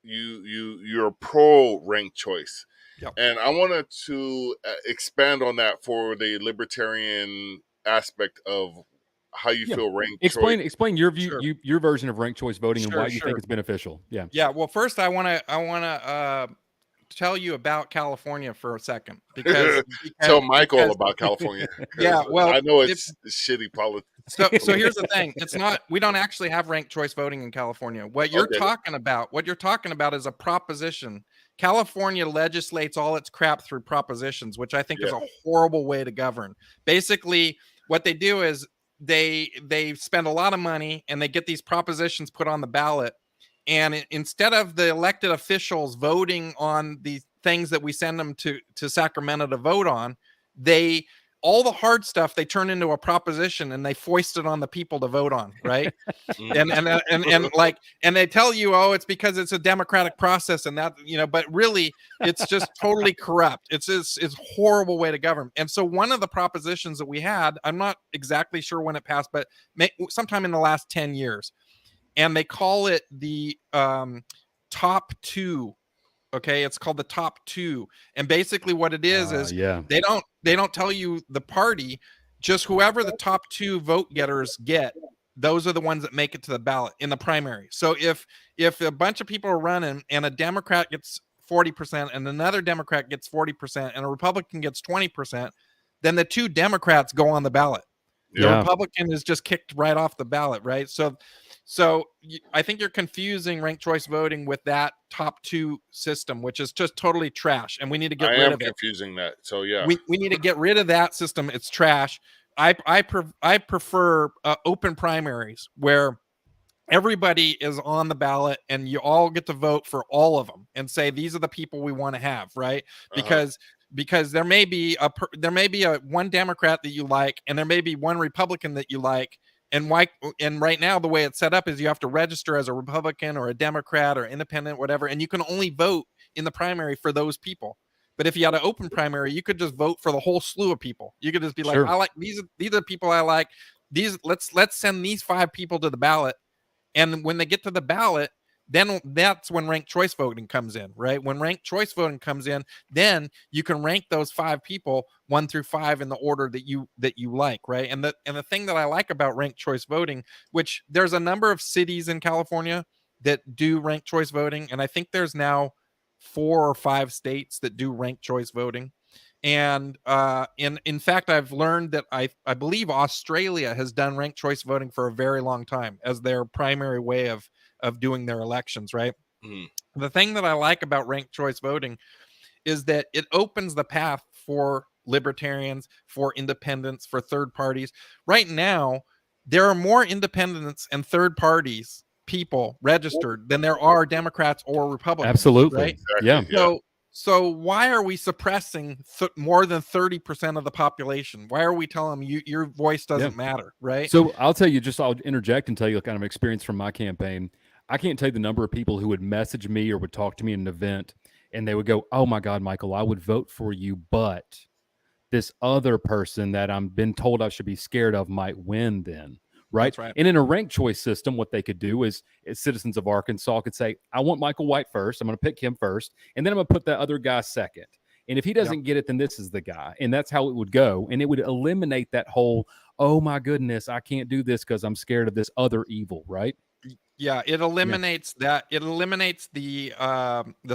you're pro ranked choice, Yep. and I wanted to expand on that for the libertarian aspect of how you Yeah. feel ranked choice. Explain your view, Sure. your version of ranked choice voting and why Sure, you sure. think it's beneficial. Yeah. Yeah. Well, first I wanna tell you about California for a second Tell Michael because about California. 'Cause yeah, well, I know if, it's shitty politics. so here's the thing. It's not we don't actually have ranked choice voting in California. What you're Okay. talking about is a proposition. California legislates all its crap through propositions, which I think is Yeah. a horrible way to govern. Basically, what they do is they spend a lot of money and they get these propositions put on the ballot, and instead of the elected officials voting on the things that we send them to Sacramento to vote on, they all the hard stuff they turn into a proposition and they foist it on the people to vote on, right? and they tell you, oh, it's because it's a democratic process and that, but really it's just totally corrupt. It's a horrible way to govern. And so one of the propositions that we had, I'm not exactly sure when it passed, but sometime in the last 10 years, and they call it the top two. Okay, it's called the top two, and basically what it is yeah. they don't tell you the party, just whoever the top two vote getters get, those are the ones that make it to the ballot in the primary. So if a bunch of people are running and a Democrat gets 40% and another Democrat gets 40% and a Republican gets 20%, then the two Democrats go on the ballot. The Yeah. Republican is just kicked right off the ballot, right? So I think you're confusing ranked choice voting with that top two system, which is just totally trash, and we need to get I rid am of it. confusing that. So yeah. We need to get rid of that system. It's trash. I prefer open primaries where everybody is on the ballot and you all get to vote for all of them and say these are the people we want to have, right? Because there may be a one Democrat that you like and there may be one Republican that you like, and right now the way it's set up is you have to register as a Republican or a Democrat or independent, whatever, and you can only vote in the primary for those people. But if you had an open primary, you could just vote for the whole slew of people. You could just be like, Sure. I like these are the people I like. Let's send these 5 people to the ballot. And when they get to the ballot, then that's when ranked choice voting comes in, right? When ranked choice voting comes in, then you can rank those 5 people 1 through 5 in the order that you like, right? And the thing that I like about ranked choice voting, which there's a number of cities in California that do ranked choice voting, and I think there's now 4 or 5 states that do ranked choice voting. And in fact, I've learned that I believe Australia has done ranked choice voting for a very long time as their primary way of doing their elections, right? Mhm. The thing that I like about ranked choice voting is that it opens the path for libertarians, for independents, for third parties. Right now, there are more independents and third parties people registered than there are Democrats or Republicans. Absolutely. Right? Exactly, yeah. So why are we suppressing more than 30% of the population? Why are we telling them your voice doesn't matter, right? So I'll interject and tell you kind of experience from my campaign. I can't tell you the number of people who would message me or would talk to me in an event and they would go, "Oh my God, Michael, I would vote for you, but this other person that I'm been told I should be scared of might win then." Right. That's right. And in a ranked choice system, what they could do is citizens of Arkansas could say, I want Michael White first. I'm going to pick him first. And then I'm going to put that other guy second. And if he doesn't get it, then this is the guy. And that's how it would go. And it would eliminate that whole, oh my goodness, I can't do this because I'm scared of this other evil. Right. Yeah, it eliminates that. It eliminates the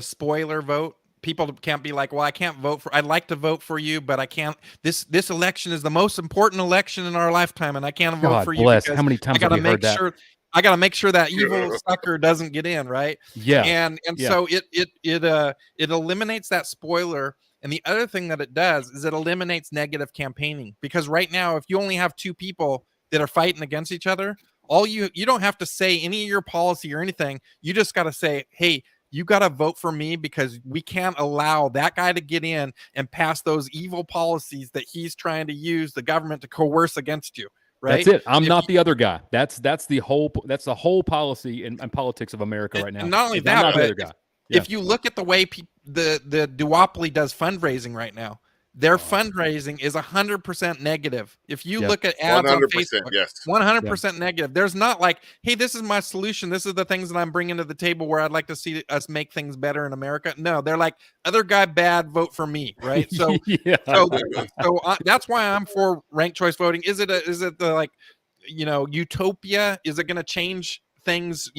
spoiler vote. People can't be like, well, I can't vote for. I'd like to vote for you, but I can't. This election is the most important election in our lifetime, and I can't vote God for you bless. because How many times I got to have you heard make that? sure. I got to make sure that evil sucker doesn't get in, right? Yeah. And so it eliminates that spoiler. And the other thing that it does is it eliminates negative campaigning, because right now, if you only have two people that are fighting against each other, all you don't have to say any of your policy or anything. You just got to say, hey, you got to vote for me because we can't allow that guy to get in and pass those evil policies that he's trying to use the government to coerce against you. Right? That's it. I'm not the other guy. That's the whole policy and politics of America right now. And not only that, I'm not the but other guy. If you look at the way the duopoly does fundraising right now, their fundraising is 100% negative. If you look at ads on Facebook, 100% negative. There's not like, hey, this is my solution. This is the things that I'm bringing to the table where I'd like to see us make things better in America. No, they're like, other guy bad, vote for me, right? So, that's why I'm for ranked choice voting. Is it the like, utopia? Is it going to change things,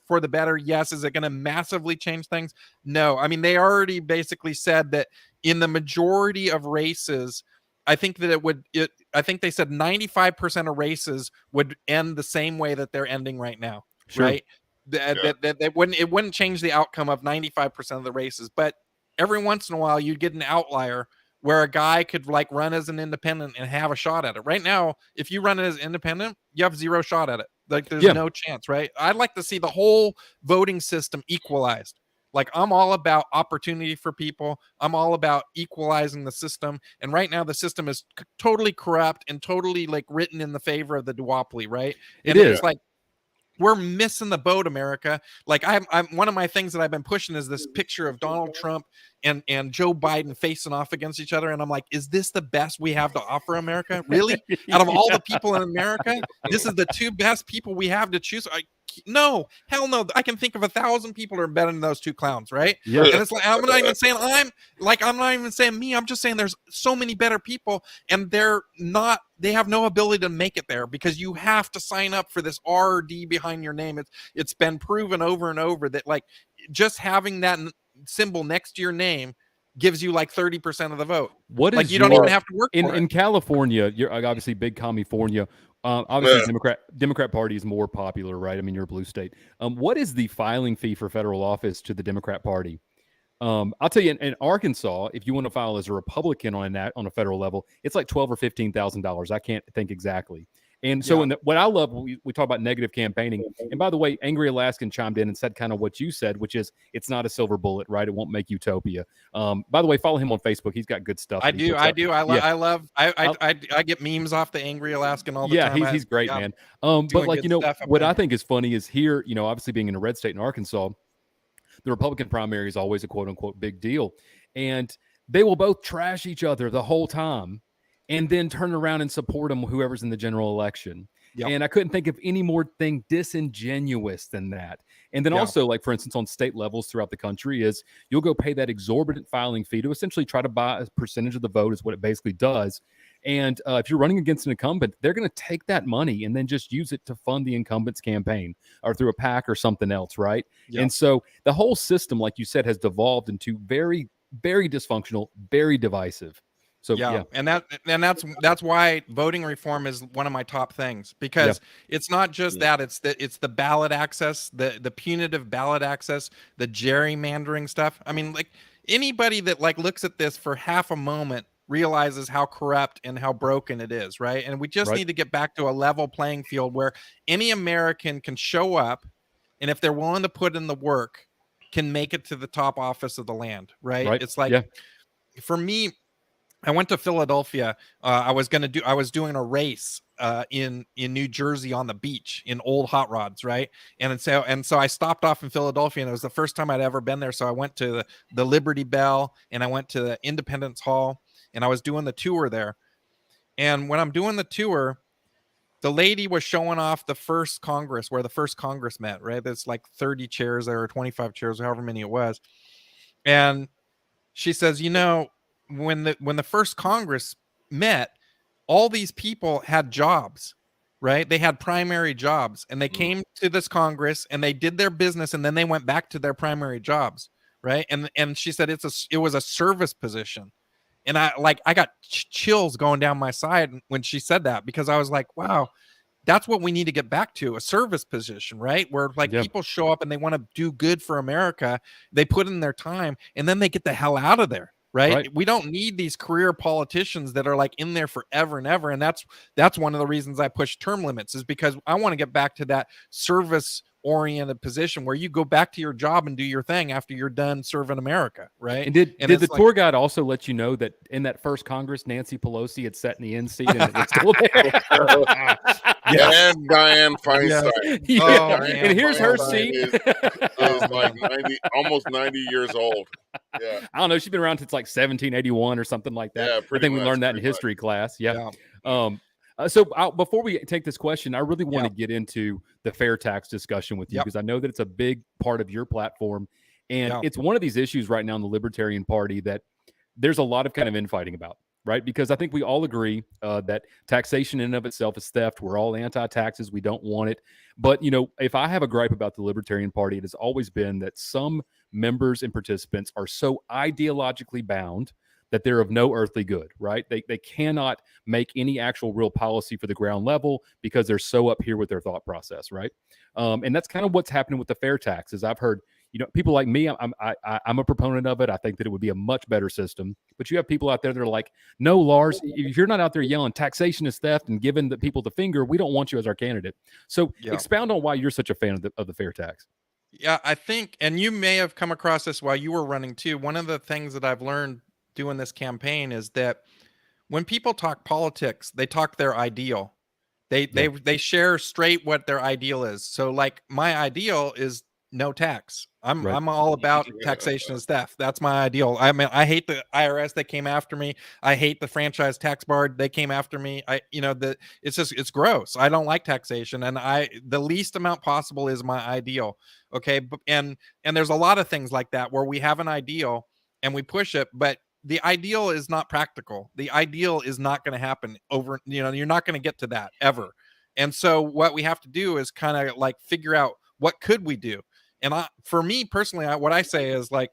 for the better? Yes. Is it going to massively change things? No. I mean, they already basically said that in the majority of races, I think that I think they said 95% of races would end the same way that they're ending right now. Sure. Right. That wouldn't change the outcome of 95% of the races, but every once in a while you'd get an outlier where a guy could like run as an independent and have a shot at it. Right now, if you run as independent, you have zero shot at it. Like there's no chance, right? I'd like to see the whole voting system equalized. Like I'm all about opportunity for people. I'm all about equalizing the system. And right now the system is totally corrupt and totally like written in the favor of the duopoly, right? It's like, we're missing the boat, America. Like I'm one of my things that I've been pushing is this picture of Donald Trump and Joe Biden facing off against each other. And I'm like, is this the best we have to offer America? Really? Out of all the people in America, this is the two best people we have to choose. No, hell no. I can think of 1,000 people who are better than those two clowns, right? Yeah. And it's like, I'm not even saying me. I'm just saying there's so many better people, and they have no ability to make it there because you have to sign up for this RD behind your name. It's been proven over and over that like just having that symbol next to your name gives you like 30% of the vote. What like is you don't even have to work for it. In California, you're obviously big California. Obviously, Democrat Party is more popular, right? I mean, you're a blue state. What is the filing fee for federal office to the Democrat Party? I'll tell you, in Arkansas, if you want to file as a Republican on a federal level, it's like $12,000 or $15,000. I can't think exactly. And so, what I love, we talk about negative campaigning. And by the way, Angry Alaskan chimed in and said kind of what you said, which is it's not a silver bullet, right? It won't make utopia. By the way, follow him on Facebook. He's got good stuff. I do. I get memes off the Angry Alaskan all the time. Yeah, he's great, man. But like, what I think is funny is here, obviously being in a red state in Arkansas, the Republican primary is always a quote unquote big deal. And they will both trash each other the whole time and then turn around and support them, whoever's in the general election. Yep. And I couldn't think of any more thing disingenuous than that. And then also, like, for instance, on state levels throughout the country is you'll go pay that exorbitant filing fee to essentially try to buy a percentage of the vote is what it basically does. And if you're running against an incumbent, they're going to take that money and then just use it to fund the incumbent's campaign or through a PAC or something else, right? Yep. And so the whole system, like you said, has devolved into very, very dysfunctional, very divisive. So and that's why voting reform is one of my top things, because it's not just that, it's the ballot access, the punitive ballot access, the gerrymandering stuff. I mean, like anybody that like looks at this for half a moment realizes how corrupt and how broken it is, right? And we just need to get back to a level playing field where any American can show up, and if they're willing to put in the work, can make it to the top office of the land, right? It's like, for me, I went to Philadelphia. I was doing a race in New Jersey on the beach in old hot rods, right? And so I stopped off in Philadelphia, and it was the first time I'd ever been there. So I went to the Liberty Bell, and I went to the Independence Hall, and I was doing the tour there. And when I'm doing the tour, the lady was showing off the first Congress, where the first Congress met, right? There's like 30 chairs there, or 25 chairs, however many it was. And she says, you know, when the first Congress met, all these people had jobs, right? They had primary jobs, and they came to this Congress and they did their business, and then they went back to their primary jobs, right? And she said it was a service position. And I got chills going down my side when she said that, because I was like, wow, that's what we need to get back to, a service position, right? Where like people show up and they want to do good for America. They put in their time and then they get the hell out of there. Right? We don't need these career politicians that are like in there forever and ever. And that's one of the reasons I push term limits, is because I want to get back to that service oriented position where you go back to your job and do your thing after you're done serving America, right? And did the tour guide also let you know that in that first Congress, Nancy Pelosi had sat in the end seat and it was still there? And Dianne Feinstein. Yeah. Oh, and here's her seat. Is like almost 90 years old. Yeah. I don't know. She's been around since like 1781 or something like that. Yeah, I think we learned that in history class. Yeah. So before we take this question, I really want to get into the fair tax discussion with you, because I know that it's a big part of your platform. And it's one of these issues right now in the Libertarian Party that there's a lot of kind of infighting about, right? Because I think we all agree that taxation in and of itself is theft. We're all anti-taxes. We don't want it. But, you know, if I have a gripe about the Libertarian Party, it has always been that some members and participants are so ideologically bound that they're of no earthly good, right? They cannot make any actual real policy for the ground level because they're so up here with their thought process, right? And that's kind of what's happening with the fair taxes. I've heard, you know, people like me, I'm a proponent of it. I think that it would be a much better system. But you have people out there that are like, no, Lars, if you're not out there yelling taxation is theft and giving the people the finger, we don't want you as our candidate. So expound on why you're such a fan of the fair tax. Yeah, I think, and you may have come across this while you were running too. One of the things that I've learned doing this campaign is that when people talk politics, they talk their ideal. They share straight what their ideal is. So like my ideal is no tax. I'm all about taxation is theft. That's my ideal. I mean, I hate the IRS that came after me. I hate the franchise tax board. They came after me. It's gross. I don't like taxation, and the least amount possible is my ideal. Okay. And there's a lot of things like that where we have an ideal and we push it, but the ideal is not practical. The ideal is not going to happen you're not going to get to that ever. And so what we have to do is kind of like figure out what could we do. And for me personally, what I say is like,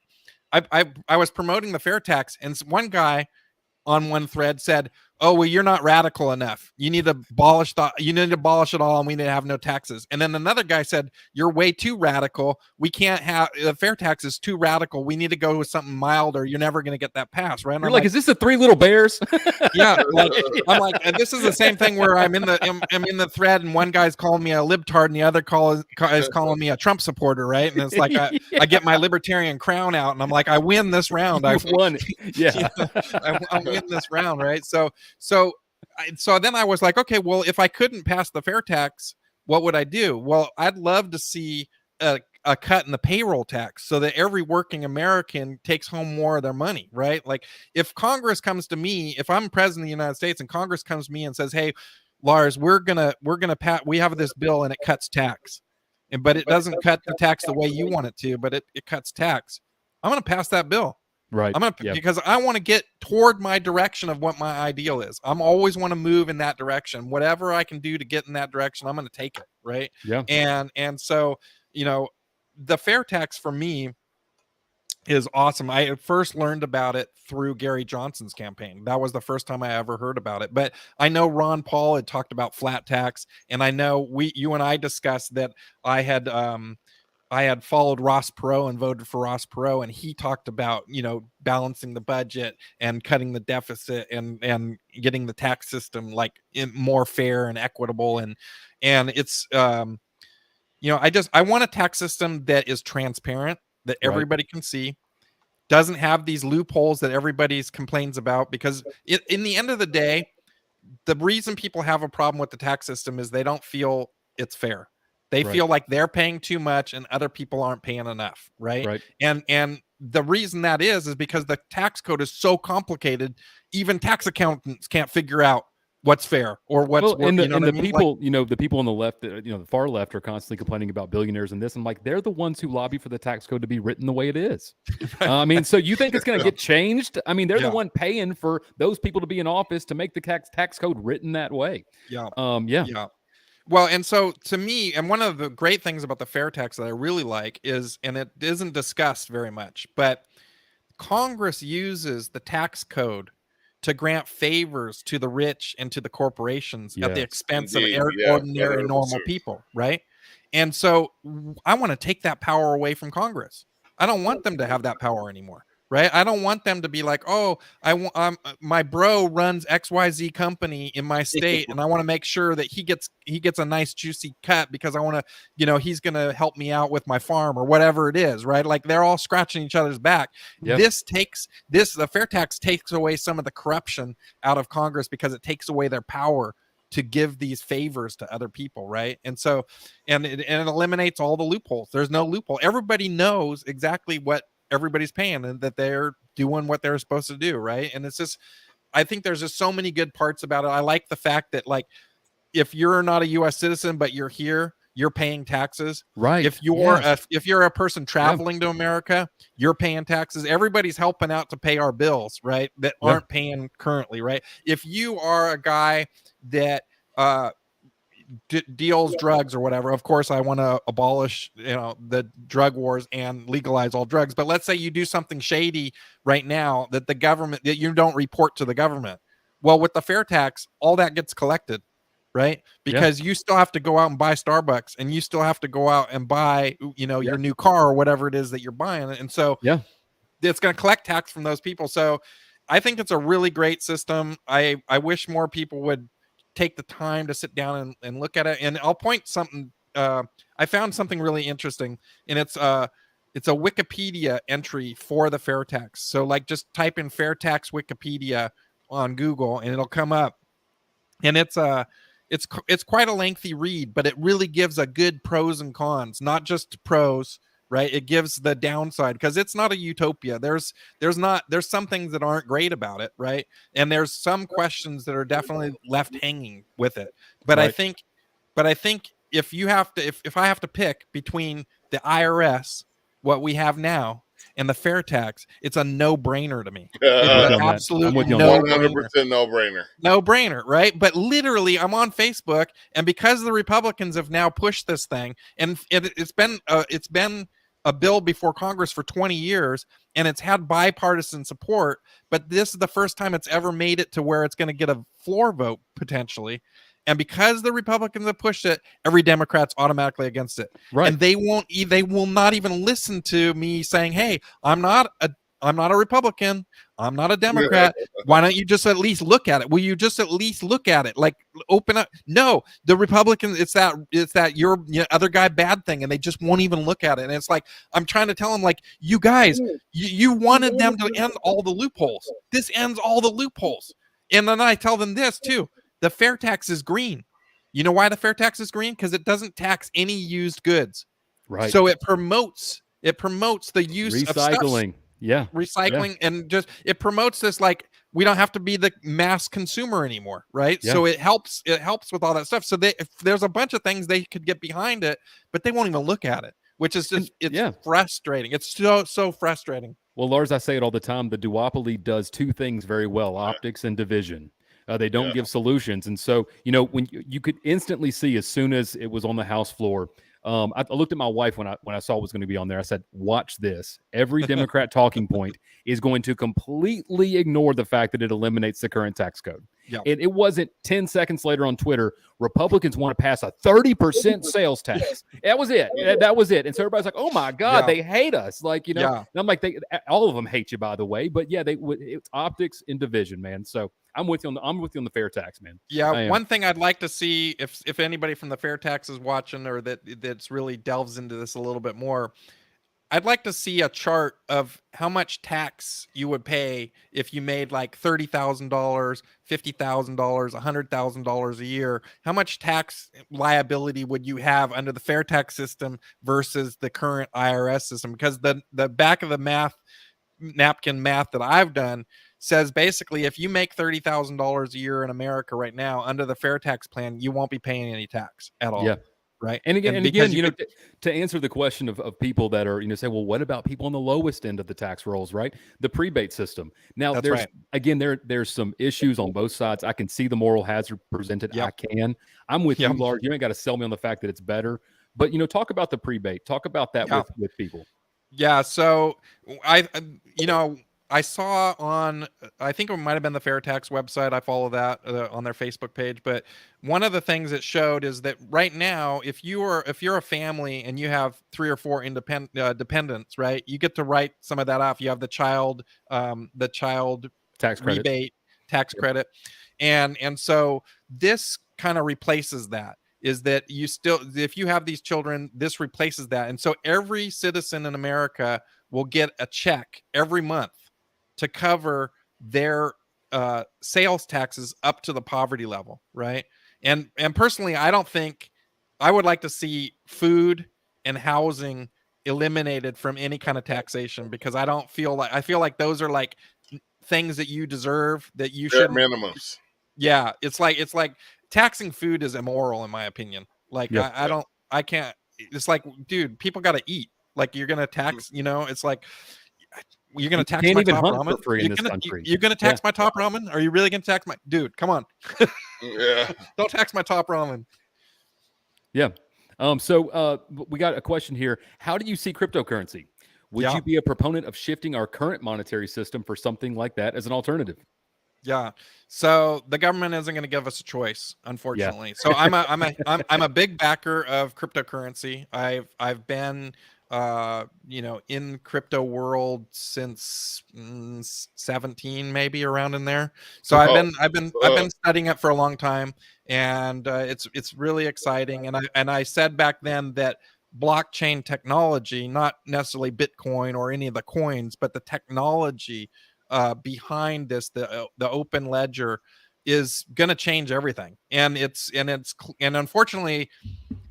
I was promoting the fair tax, and one guy on one thread said, oh, well, you're not radical enough. You need to abolish it all, and we need to have no taxes. And then another guy said, you're way too radical. We can't have the fair tax is too radical. We need to go with something milder. You're never going to get that passed, right? You're like, is this the Three Little Bears? Yeah, I'm like, and this is the same thing where I'm in the thread, and one guy's calling me a libtard, and the other is calling me a Trump supporter, right? And it's like I get my libertarian crown out, and I'm like, I win this round. I've won. Yeah, I win this round, right? So then I was like, okay, well, if I couldn't pass the fair tax, what would I do? Well, I'd love to see a cut in the payroll tax so that every working American takes home more of their money, right? Like if Congress comes to me, if I'm president of the United States and Congress comes to me and says, hey, Lars, we have this bill and it cuts tax, but it doesn't cut the tax the way you want it to, but it cuts tax. I'm going to pass that bill. Right. Because I want to get toward my direction of what my ideal is. I'm always want to move in that direction. Whatever I can do to get in that direction, I'm going to take it. Right. Yeah. And so, the fair tax for me is awesome. I first learned about it through Gary Johnson's campaign. That was the first time I ever heard about it. But I know Ron Paul had talked about flat tax, and I know you and I discussed that I had followed Ross Perot and voted for Ross Perot, and he talked about, balancing the budget and cutting the deficit and getting the tax system like more fair and equitable. And it's, I want a tax system that is transparent, that everybody can see, doesn't have these loopholes that everybody complains about, because in the end of the day, the reason people have a problem with the tax system is they don't feel it's fair. They Right. feel like they're paying too much and other people aren't paying enough, right? Right. And the reason that is because the tax code is so complicated, even tax accountants can't figure out what's fair or what's Well, and the, you know and what I the mean? people, the people on the left, the far left are constantly complaining about billionaires and this. I'm like, they're the ones who lobby for the tax code to be written the way it is. I mean, so you think it's going to get changed? I mean, they're the one paying for those people to be in office to make the tax code written that way. Yeah. Yeah. Well, and so to me, and one of the great things about the fair tax that I really like is, and it isn't discussed very much, but Congress uses the tax code to grant favors to the rich and to the corporations at the Yes. expense Indeed. of Yeah, ordinary, normal 100%. people, right? And so I want to take that power away from Congress. I don't want them to have that power anymore, right? I don't want them to be like, oh, my bro runs XYZ company in my state, and I want to make sure that he gets a nice juicy cut because I want to, he's going to help me out with my farm or whatever it is, right? Like they're all scratching each other's back. Yep. The fair tax takes away some of the corruption out of Congress because it takes away their power to give these favors to other people, right? And so, and it eliminates all the loopholes. There's no loophole. Everybody knows exactly what everybody's paying and that they're doing what they're supposed to do, right? And it's just, I think there's just so many good parts about it. I like the fact that, like, if you're not a U.S. citizen but you're here, you're paying taxes. Right. If you're a person traveling to America, you're paying taxes. Everybody's helping out to pay our bills, right? That aren't paying currently, right? If you are a guy that deals drugs or whatever, of course I want to abolish the drug wars and legalize all drugs. But let's say you do something shady right now that the government, that you don't report to the government. Well, with the fair tax, all that gets collected, right? Because you still have to go out and buy Starbucks, and you still have to go out and buy, your new car or whatever it is that you're buying. And so it's going to collect tax from those people. So I think it's a really great system. I wish more people would take the time to sit down and look at it. And I'll point something. I found something really interesting, and it's a Wikipedia entry for the fair tax. So like just type in fair tax Wikipedia on Google and it'll come up. And it's quite a lengthy read, but it really gives a good pros and cons, not just pros, right? It gives the downside because it's not a utopia. There's some things that aren't great about it, right? And there's some questions that are definitely left hanging with it. But I think if I have to pick between the IRS, what we have now, and the fair tax, it's a no-brainer to me. It's an absolute no-brainer. 100% no-brainer. No-brainer, right? But literally, I'm on Facebook, and because the Republicans have now pushed this thing, and it's been a bill before Congress for 20 years, and it's had bipartisan support, but this is the first time it's ever made it to where it's going to get a floor vote potentially. And because the Republicans have pushed it, every Democrat's automatically against it. Right. And they will not even listen to me saying, hey, I'm not a Republican. I'm not a Democrat. Why don't you just at least look at it? Will you just at least look at it? Like, open up. No, the Republicans, it's that your other guy bad thing, and they just won't even look at it. And it's like, I'm trying to tell them, like, you guys, you wanted them to end all the loopholes. This ends all the loopholes. And then I tell them this too. The fair tax is green. You know why the fair tax is green? Because it doesn't tax any used goods. Right. So it promotes the use of recycling. Recycling, and just it promotes this, like, we don't have to be the mass consumer anymore, right? So it helps with all that stuff. So there's a bunch of things they could get behind it, but they won't even look at it, which is just frustrating. It's so frustrating. Well, Lars, I say it all the time. The duopoly does two things very well: optics and division. They don't give solutions. And so, when you could instantly see as soon as it was on the House floor, I looked at my wife when I saw it was going to be on there. I said, watch this. Every Democrat talking point is going to completely ignore the fact that it eliminates the current tax code. Yep. It wasn't 10 seconds later on Twitter, Republicans want to pass a 30% sales tax. That was it. That was it. And so everybody's like, oh my God, they hate us. Like, and I'm like, all of them hate you, by the way. But it's optics and division, man. So I'm with you on the fair tax, man. Yeah. One thing I'd like to see, if anybody from the fair tax is watching, or that's really delves into this a little bit more, I'd like to see a chart of how much tax you would pay if you made like $30,000, $50,000, $100,000 a year. How much tax liability would you have under the fair tax system versus the current IRS system? Because the back of the napkin math that I've done says basically if you make $30,000 a year in America right now under the fair tax plan, you won't be paying any tax at all. Yeah. Right. And again, because you know, to answer the question of people that are, you know, say, well, what about people on the lowest end of the tax rolls, right? The prebate system. Now, That's there's right. again, there's some issues on both sides. I can see the moral hazard presented. Yep. I can. I'm with Yep. you, Lars. You ain't got to sell me on the fact that it's better. But you know, talk about the prebate. Talk about that Yeah. with people. Yeah, so you know, I saw on, I think it might have been the Fair Tax website. I follow that on their Facebook page. But one of the things it showed is that right now, if you're a family and you have 3 or 4 dependents, right, you get to write some of that off. You have the child Tax credit. rebate, tax Yep. credit, and so this kind of replaces that. Is that you still, if you have these children, this replaces that. And so every citizen in America will get a check every month to cover their sales taxes up to the poverty level, right? And personally, I don't think, I would like to see food and housing eliminated from any kind of taxation, because I feel like those are like things that you deserve, that you Bare shouldn't. minimums. Yeah, it's like taxing food is immoral in my opinion. Like Yep. I can't. It's like, dude, people got to eat. Like you're gonna tax, you know? It's like, you're gonna You tax can't my even top hunt ramen. for free in this country. You're gonna tax my top ramen? Are you really gonna tax my dude? Come on, Yeah. don't tax my top ramen. Yeah. So we got a question here. How do you see cryptocurrency? Would Yeah. you be a proponent of shifting our current monetary system for something like that as an alternative? Yeah. So the government isn't going to give us a choice, unfortunately. So I'm a big backer of cryptocurrency. I've been you know, in crypto world since 17, maybe around in there. So I've been studying it for a long time, and it's really exciting. And I said back then that blockchain technology, not necessarily Bitcoin or any of the coins, but the technology behind this, the open ledger, is going to change everything. And unfortunately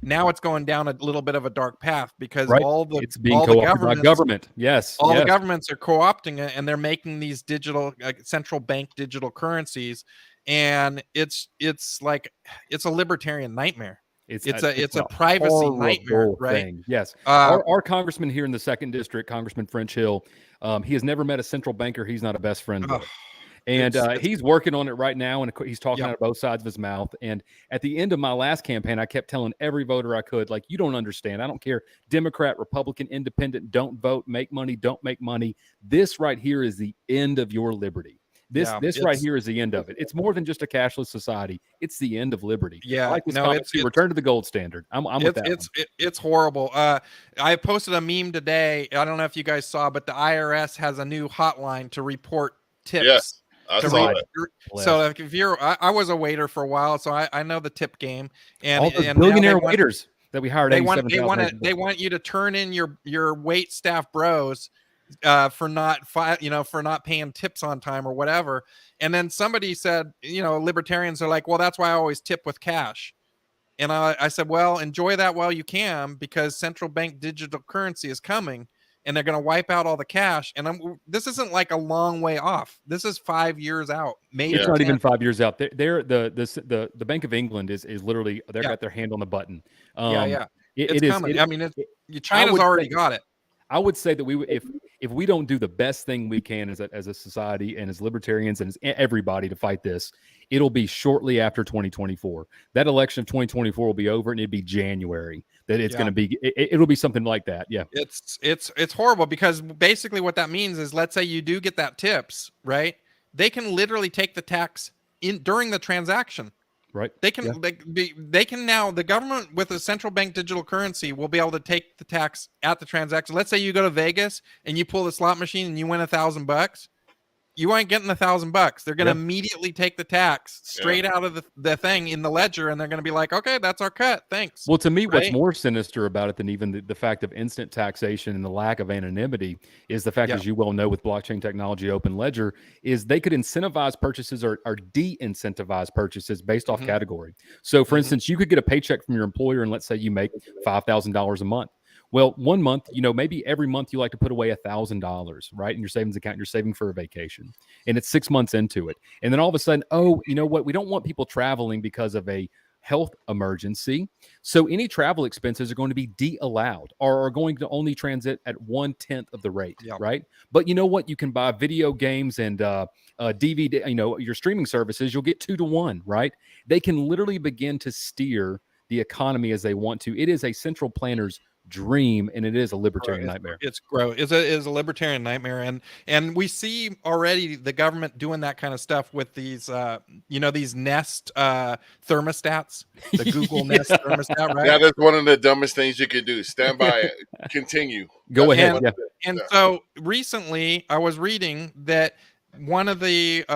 now it's going down a little bit of a dark path, because Right. all the It's being co-opted by government. Yes. all yes. the governments are co-opting it, and they're making these digital central bank digital currencies, and it's like, it's a libertarian nightmare. It's a privacy nightmare, right? Thing. Yes. Uh, Our congressman here in the 2nd District, Congressman French Hill, he has never met a central banker he's not a best friend with. And he's working on it right now, and he's talking out of both sides of his mouth. And at the end of my last campaign, I kept telling every voter I could, like, you don't understand. I don't care, Democrat, Republican, Independent, don't vote, make money, don't make money. This right here is the end of your liberty. This right here is the end of it. It's more than just a cashless society. It's the end of liberty. Yeah, I like this no, comment too. Return to the gold standard. I'm with that. It's horrible. I posted a meme today. I don't know if you guys saw, but the IRS has a new hotline to report tips. Yes, I saw it. So like, if I was a waiter for a while, so I know the tip game. And all the billionaire waiters that we hired, they want you to turn in your wait staff bros for not paying tips on time or whatever. And then somebody said, you know, libertarians are like, well, that's why I always tip with cash. And I said, well, enjoy that while you can, because central bank digital currency is coming, and they're going to wipe out all the cash. And this isn't like a long way off. This is 5 years out. Maybe it's not even 5 years out. The Bank of England is literally, they've got their hand on the button. It's coming. I mean, China's already got it. I would say that if we don't do the best thing we can as a society and as libertarians and as everybody to fight this, it'll be shortly after 2024. That election of 2024 will be over, and it'd be January that it's going to be. It'll be something like that. Yeah, it's horrible, because basically what that means is, let's say you do get that tips, right? They can literally take the tax during the transaction. Right. They can they can now, the government with a central bank digital currency will be able to take the tax at the transaction. Let's say you go to Vegas and you pull the slot machine and you win $1,000. you ain't getting $1,000. They're going to Yeah. immediately take the tax straight out of the thing in the ledger, and they're going to be like, okay, that's our cut. Thanks. Well, to me, what's Right? more sinister about it than even the fact of instant taxation and the lack of anonymity is the fact, Yeah. as you well know, with blockchain technology, open ledger, is they could incentivize purchases or de-incentivize purchases based off Mhm. category. So, for Mhm. instance, you could get a paycheck from your employer, and let's say you make $5,000 a month. Well, 1 month, maybe every month you like to put away $1,000, right, in your savings account. You're saving for a vacation, and it's 6 months into it, and then all of a sudden, oh, you know what? We don't want people traveling because of a health emergency. So any travel expenses are going to be de-allowed or are going to only transit at 1/10 of the rate, Yeah. right? But you know what? You can buy video games and DVD, your streaming services, you'll get 2 to 1, right? They can literally begin to steer the economy as they want to. It is a central planner's dream, and it is a libertarian nightmare. It's gross. It's a libertarian nightmare, and we see already the government doing that kind of stuff with these, these Nest thermostats, the Google Nest thermostat, right? That is one of the dumbest things you could do. Stand by it. Continue. Go That's ahead. one Yeah. of the- And yeah. so recently, I was reading that one of the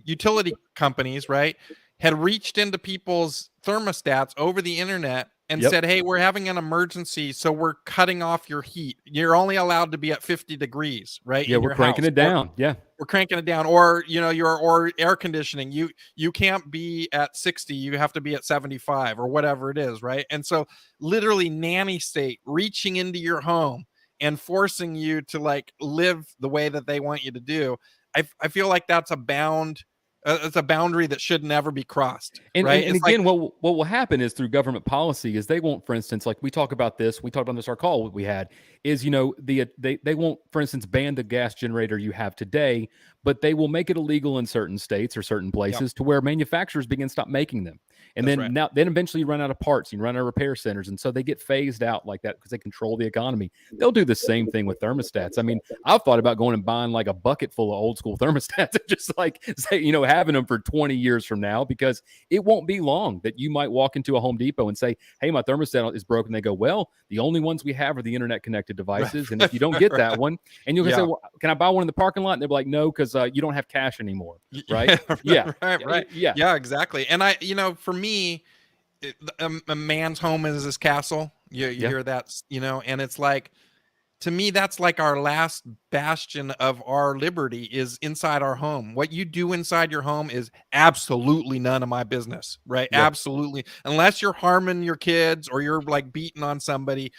utility companies, right, had reached into people's thermostats over the internet and Yep. said, "Hey, we're having an emergency, so we're cutting off your heat. You're only allowed to be at 50 degrees, right? Yeah, in we're your cranking house. it down. Yeah. We're cranking it down, or or air conditioning. You can't be at 60. You have to be at 75 or whatever it is, right? And so, literally, nanny state reaching into your home and forcing you to like live the way that they want you to do. I feel like that's a bound. It's a boundary that should never be crossed, And, right? and It's like, again, what will happen is through government policy is they won't, for instance, like we talked about this our call we had is, they won't, for instance, ban the gas generator you have today, but they will make it illegal in certain states or certain places to where manufacturers begin to stop making them. And That's then right. then eventually you run out of parts, you run out of repair centers. And so they get phased out like that because they control the economy. They'll do the same thing with thermostats. I mean, I've thought about going and buying like a bucket full of old school thermostats and just like say, having them for 20 years from now, because it won't be long that you might walk into a Home Depot and say, hey, my thermostat is broken. They go, well, the only ones we have are the internet connected devices. And if you don't get that one, and you'll say, well, can I buy one in the parking lot? And they'll be like, no, because you don't have cash anymore. Right? Yeah. Right. Yeah. Yeah, exactly. And for me, a man's home is his castle. You hear that, and it's like, to me, that's like our last bastion of our liberty is inside our home. What you do inside your home is absolutely none of my business, right? Yeah. Absolutely. Unless you're harming your kids or you're like beating on somebody.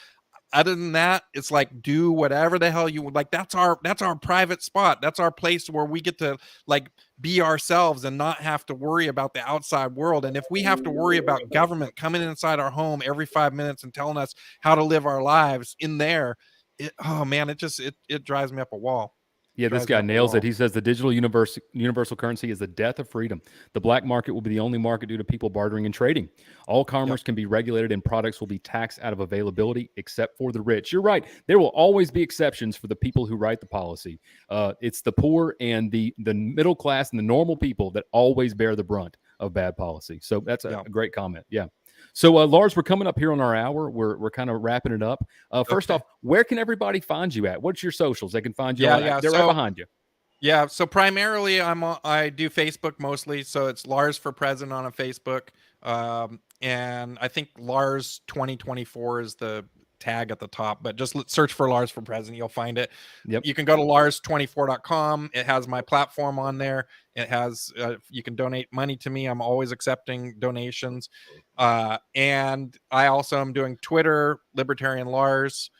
Other than that, it's like, do whatever the hell you would like. That's our private spot. That's our place where we get to like be ourselves and not have to worry about the outside world. And if we have to worry about government coming inside our home every 5 minutes and telling us how to live our lives in there, it drives me up a wall. Yeah, this guy nails it. He says the digital universal currency is the death of freedom. The black market will be the only market due to people bartering and trading. All commerce can be regulated and products will be taxed out of availability except for the rich. You're right. There will always be exceptions for the people who write the policy. It's the poor and the middle class and the normal people that always bear the brunt of bad policy. So that's a great comment. Yeah. So, Lars, we're coming up here on our hour. We're kind of wrapping it up. First off, where can everybody find you at? What's your socials? They can find you. They're right behind you. Yeah. So primarily, I do Facebook mostly. So it's Lars for President on a Facebook, and I think Lars 2024 is the tag at the top. But just search for Lars for President, you'll find it. Yep. You can go to lars24.com. It has my platform on there. It has you can donate money to me. I'm always accepting donations. And I also am doing Twitter, Libertarian Lars,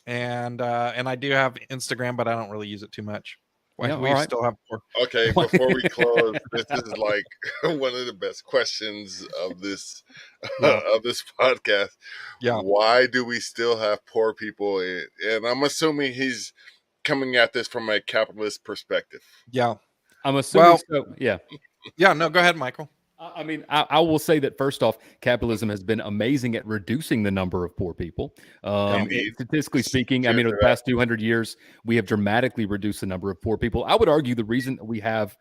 and I do have Instagram, but I don't really use it too much. Yeah, We still have Okay, before we close, this is like one of the best questions of this of this podcast. Yeah. Why do we still have poor people? And I'm assuming he's coming at this from a capitalist perspective. Yeah. I'm assuming so. Yeah. Yeah. No, go ahead, Michael. I mean, I will say that first off, capitalism has been amazing at reducing the number of poor people. Statistically speaking, I mean, over the past 200 years, we have dramatically reduced the number of poor people. I would argue the reason that we have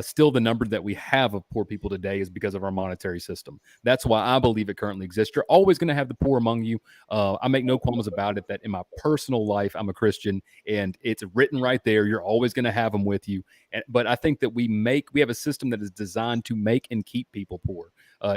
still the number that we have of poor people today is because of our monetary system. That's why I believe it currently exists. You're always going to have the poor among you. I make no qualms about it that in my personal life, I'm a Christian, and it's written right there. You're always going to have them with you. But I think that we have a system that is designed to make and keep people poor.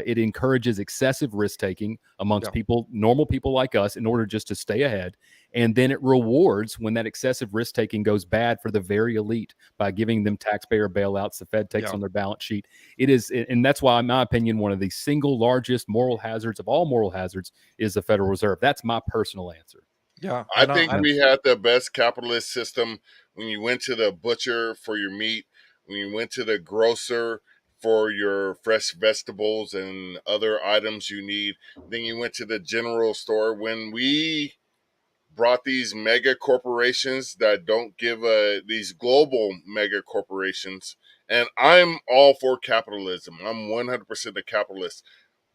It encourages excessive risk taking amongst people, normal people like us, in order just to stay ahead. And then it rewards when that excessive risk taking goes bad for the very elite by giving them taxpayer bailouts the Fed takes on their balance sheet. It is, and that's why, in my opinion, one of the single largest moral hazards of all moral hazards is the Federal Reserve. That's my personal answer. Yeah, I think we had the best capitalist system when you went to the butcher for your meat, when you went to the grocer for your fresh vegetables and other items you need. Then you went to the general store. When we brought these mega corporations that don't give these global mega corporations, and I'm all for capitalism. I'm 100% a capitalist.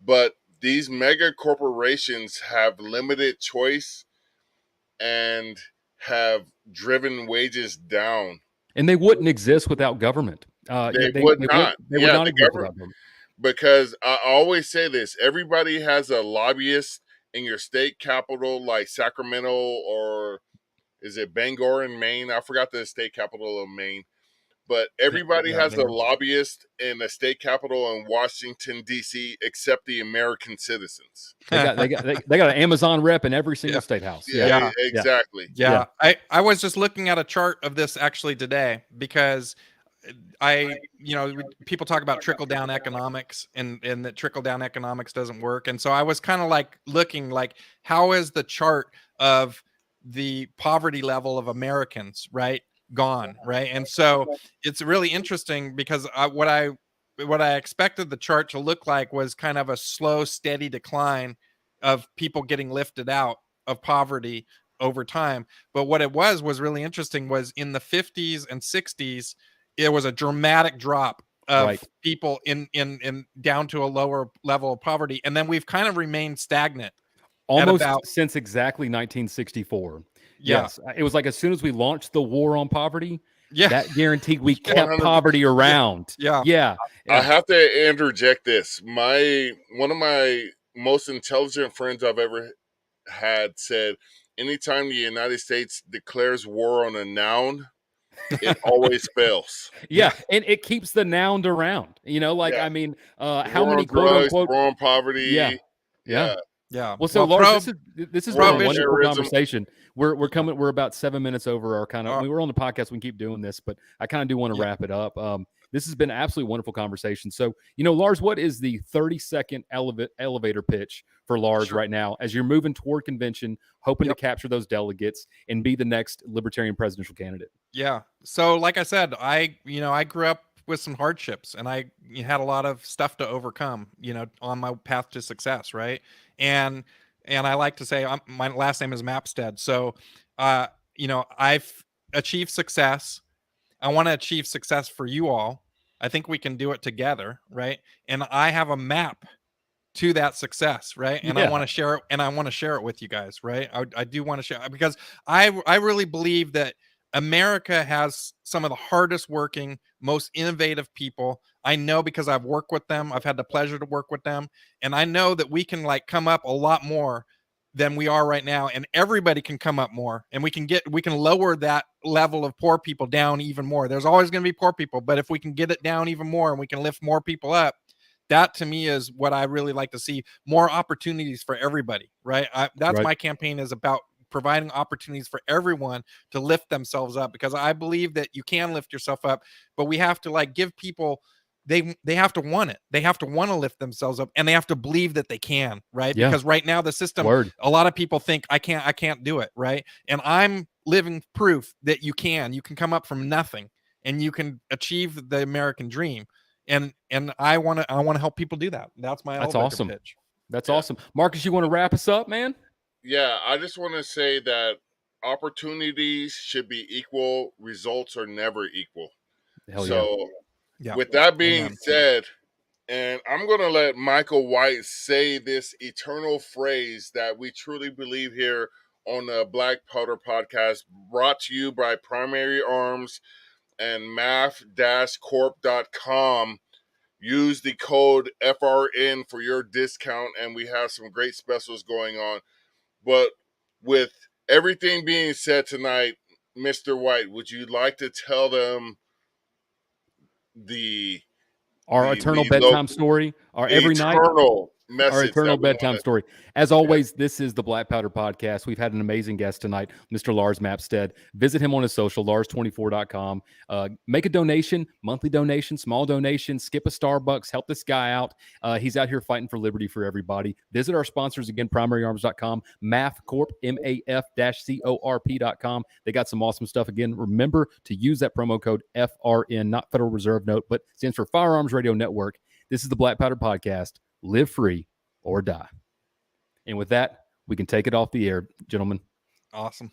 But these mega corporations have limited choice and have driven wages down. And they wouldn't exist without government. They would not. They would not exist without government. Because I always say this, everybody has a lobbyist in your state capital, like Sacramento, or is it Bangor in Maine? I forgot the state capital of Maine. But everybody has a lobbyist in the state capital in Washington, D.C., except the American citizens. They got an Amazon rep in every single state house. Yeah, exactly. Yeah. I was just looking at a chart of this actually today, because people talk about trickle down economics and that trickle down economics doesn't work. And so I was kind of like looking like, how is the chart of the poverty level of Americans, right, gone, right? And so it's really interesting, because what I expected the chart to look like was kind of a slow, steady decline of people getting lifted out of poverty over time. But what it was really interesting was in the 50s and 60s, it was a dramatic drop of people in down to a lower level of poverty. And then we've kind of remained stagnant. Almost since exactly 1964. Yes. It was like as soon as we launched the war on poverty, that guaranteed we kept poverty around. I have to interject this. One of my most intelligent friends I've ever had said, anytime the United States declares war on a noun, it always fails. And it keeps the noun around. I mean, how many quote drugs, unquote war on poverty? Well, so Lars, this has been a wonderful conversation. We're about 7 minutes over our kind of. We were on the podcast. We can keep doing this, but I kind of do want to wrap it up. This has been an absolutely wonderful conversation. So, Lars, what is the 30-second elevator pitch for Lars right now as you're moving toward convention, hoping to capture those delegates and be the next Libertarian presidential candidate? Yeah. So, like I said, I grew up with some hardships, and I had a lot of stuff to overcome, on my path to success, right? And I like to say my last name is Mapstead. So, I've achieved success. I want to achieve success for you all. I think we can do it together, right? And I have a map to that success, right? And I want to share it, and I want to share it with you guys, right? I do want to share it, because I really believe that America has some of the hardest working, most innovative people. I know, because I've worked with them. I've had the pleasure to work with them. And I know that we can come up a lot more than we are right now. And everybody can come up more, and we can lower that level of poor people down even more. There's always going to be poor people, but if we can get it down even more and we can lift more people up, that to me is what I really like to see. More opportunities for everybody, right? That's my campaign is about providing opportunities for everyone to lift themselves up, because I believe that you can lift yourself up, but we have to give people, they have to want it. They have to want to lift themselves up, and they have to believe that they can, right? Because right now the system, a lot of people think I can't do it, right? And I'm living proof that you can come up from nothing, and you can achieve the American dream. And I want to help people do that. That's my awesome pitch. That's awesome. Marcus, you want to wrap us up, man? Yeah, I just want to say that opportunities should be equal. Results are never equal. With that being said, and I'm going to let Michael White say this eternal phrase that we truly believe here on the Black Powder Podcast, brought to you by Primary Arms. and math-corp.com. Use the code FRN for your discount, and we have some great specials going on. But with everything being said tonight, Mr. White, would you like to tell them our eternal bedtime story, our every night, eternal message, our eternal that we bedtime wanna- story? As always, this is the Black Powder Podcast. We've had an amazing guest tonight, Mr. Lars Mapstead. Visit him on his social, lars24.com. Make a donation, monthly donation, small donation, skip a Starbucks, help this guy out. He's out here fighting for liberty for everybody. Visit our sponsors again, primaryarms.com, MAFCorp, MAF-CORP.com. They got some awesome stuff. Again, remember to use that promo code FRN, not Federal Reserve Note, but stands for Firearms Radio Network. This is the Black Powder Podcast. Live free or die. And with that, we can take it off the air, gentlemen. Awesome.